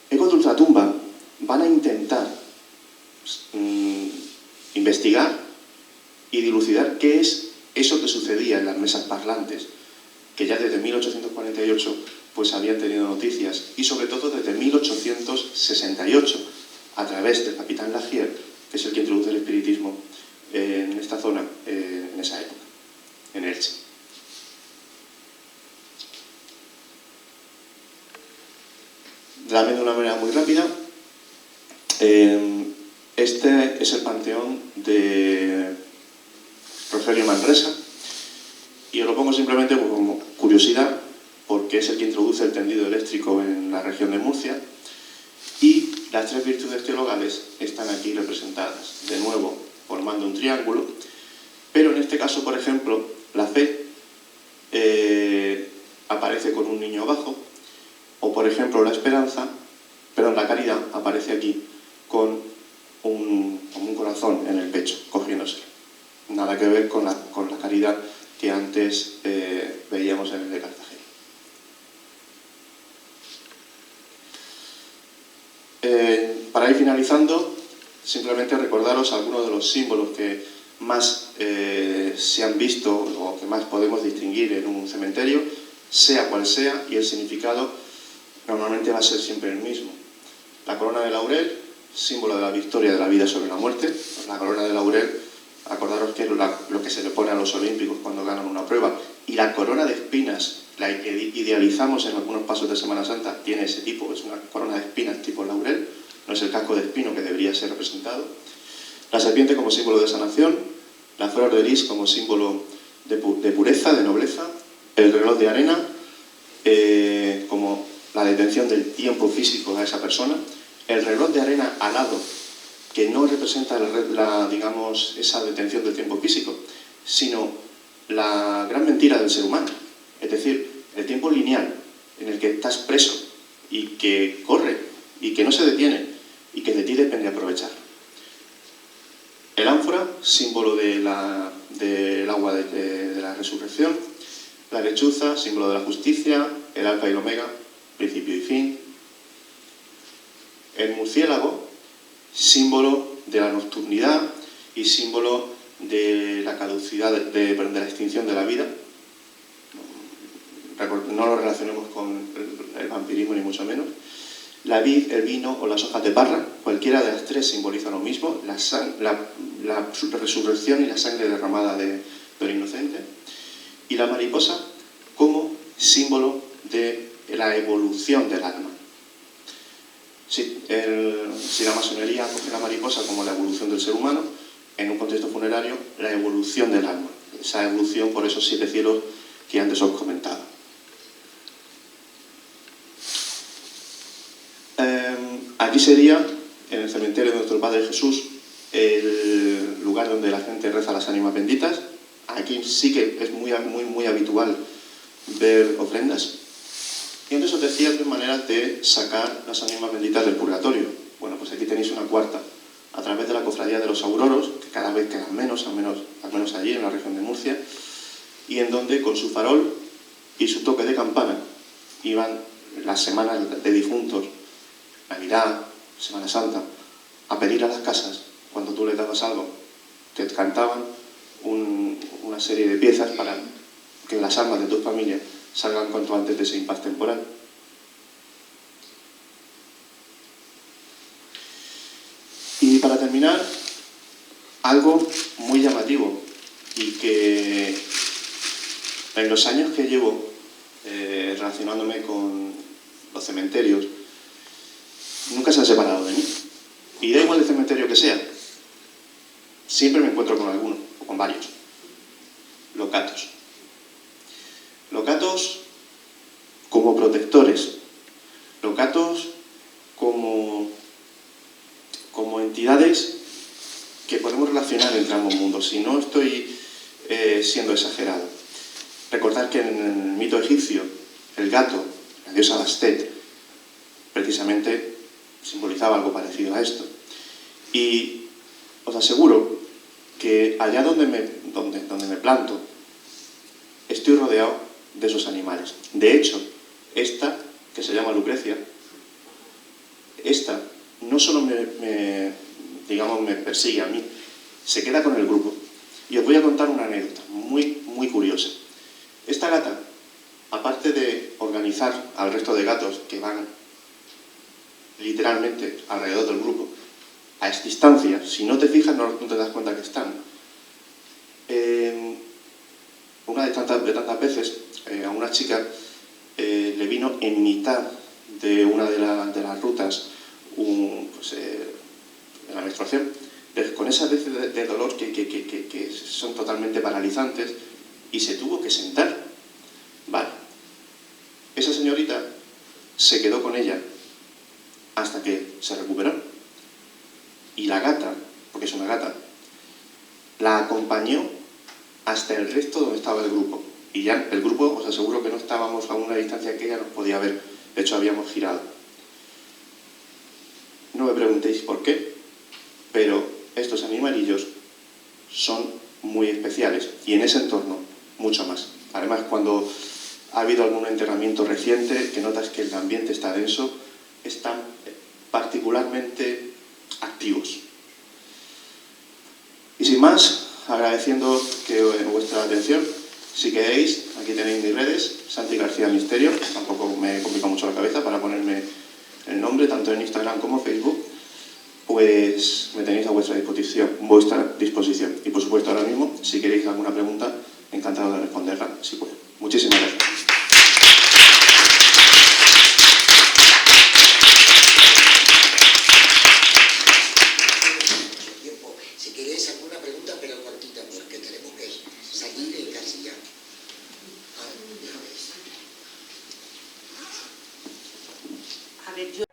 Ecos de Ultratumba van a intentar investigar y dilucidar qué es eso que sucedía en las mesas parlantes, que ya desde 1848 pues habían tenido noticias, y sobre todo desde 1868, a través del capitán Lagier, que es el que introduce el espiritismo en esta zona, en esa época, en Elche. También de una manera muy rápida, este es el panteón de Rogelio Manresa, y os lo pongo simplemente como curiosidad, porque es el que introduce el tendido eléctrico en la región de Murcia, y las tres virtudes teologales están aquí representadas, de nuevo formando un triángulo, pero en este caso, por ejemplo, la fe aparece con un niño abajo, o por ejemplo la esperanza, pero la caridad aparece aquí con un corazón en el pecho, cogiéndoselo. Nada que ver con la caridad que antes veíamos en el de Cartagena. Para ir finalizando, simplemente recordaros algunos de los símbolos que más se han visto o que más podemos distinguir en un cementerio, sea cual sea, y el significado normalmente va a ser siempre el mismo. La corona de laurel, símbolo de la victoria de la vida sobre la muerte. La corona de laurel, acordaros que es lo que se le pone a los olímpicos cuando ganan una prueba. Y la corona de espinas, la que idealizamos en algunos pasos de Semana Santa, tiene ese tipo, es una corona de espinas tipo laurel, no es el casco de espino que debería ser representado. La serpiente como símbolo de sanación, la flor de lis como símbolo de pureza, de nobleza, el reloj de arena como la detención del tiempo físico a esa persona, el reloj de arena alado, que no representa digamos, esa detención del tiempo físico, sino la gran mentira del ser humano, es decir, el tiempo lineal en el que estás preso y que corre y que no se detiene y que de ti depende aprovechar. El ánfora, símbolo del agua de la resurrección, la lechuza, símbolo de la justicia, el alfa y el omega, principio y fin. El murciélago, símbolo de la nocturnidad y símbolo de la caducidad, de la extinción de la vida. No lo relacionemos con el vampirismo ni mucho menos. La vid, el vino o las hojas de parra, cualquiera de las tres simboliza lo mismo, la resurrección y la sangre derramada del inocente. Y la mariposa como símbolo de la evolución del alma. Si la masonería coge la mariposa como la evolución del ser humano, en un contexto funerario, la evolución del alma. Esa evolución por esos 7 cielos que antes os comentaba. Aquí sería, en el cementerio de nuestro Padre Jesús, el lugar donde la gente reza las ánimas benditas. Aquí sí que es muy habitual ver ofrendas. Y entonces os decía 3 maneras de sacar las ánimas benditas del purgatorio. Bueno, pues aquí tenéis una cuarta a través de la cofradía de los Auroros, que cada vez quedan menos, al menos allí en la región de Murcia, y en donde con su farol y su toque de campana iban las semanas de difuntos, Navidad, Semana Santa, a pedir a las casas, cuando tú les dabas algo, te cantaban una serie de piezas para que las almas de tu familia salgan cuanto antes de ese impasse temporal. Y para terminar, algo muy llamativo y que en los años que llevo relacionándome con los cementerios, nunca se han separado de mí. Y da igual el cementerio que sea, siempre me encuentro con alguno, o con varios. Los gatos. Los gatos como protectores, los gatos como entidades que podemos relacionar entre ambos mundos, si no estoy siendo exagerado. Recordar que en el mito egipcio, el gato, la diosa Bastet, precisamente simbolizaba algo parecido a esto. Y os aseguro que allá donde me planto, estoy rodeado de esos animales. De hecho, esta, que se llama Lucrecia, esta no solo me persigue a mí, se queda con el grupo. Y os voy a contar una anécdota muy curiosa. Esta gata, aparte de organizar al resto de gatos que van literalmente alrededor del grupo, a esta distancia, si no te fijas no te das cuenta que están. Una de tantas veces a una chica le vino en mitad de una de las rutas la menstruación, con esas veces de dolor que son totalmente paralizantes, y se tuvo que sentar. Vale. Esa señorita se quedó con ella hasta que se recuperó. Y la gata, porque es una gata, la acompañó hasta el resto donde estaba el grupo. Y ya el grupo, os aseguro que no estábamos a una distancia que ella nos podía ver. De hecho, habíamos girado. No me preguntéis por qué, pero estos animalillos son muy especiales. Y en ese entorno, mucho más. Además, cuando ha habido algún enterramiento reciente, que notas que el ambiente está denso, están particularmente activos. Y sin más, agradeciendo vuestra atención, si queréis, aquí tenéis mis redes, Santi García Misterio, tampoco me complica mucho la cabeza para ponerme el nombre, tanto en Instagram como Facebook, pues me tenéis a vuestra disposición. Y por supuesto ahora mismo, si queréis alguna pregunta, encantado de responderla, si puedo. Muchísimas gracias. Si queréis alguna pregunta, pero cortita, porque tenemos que salir de casi ya. A ver, yo...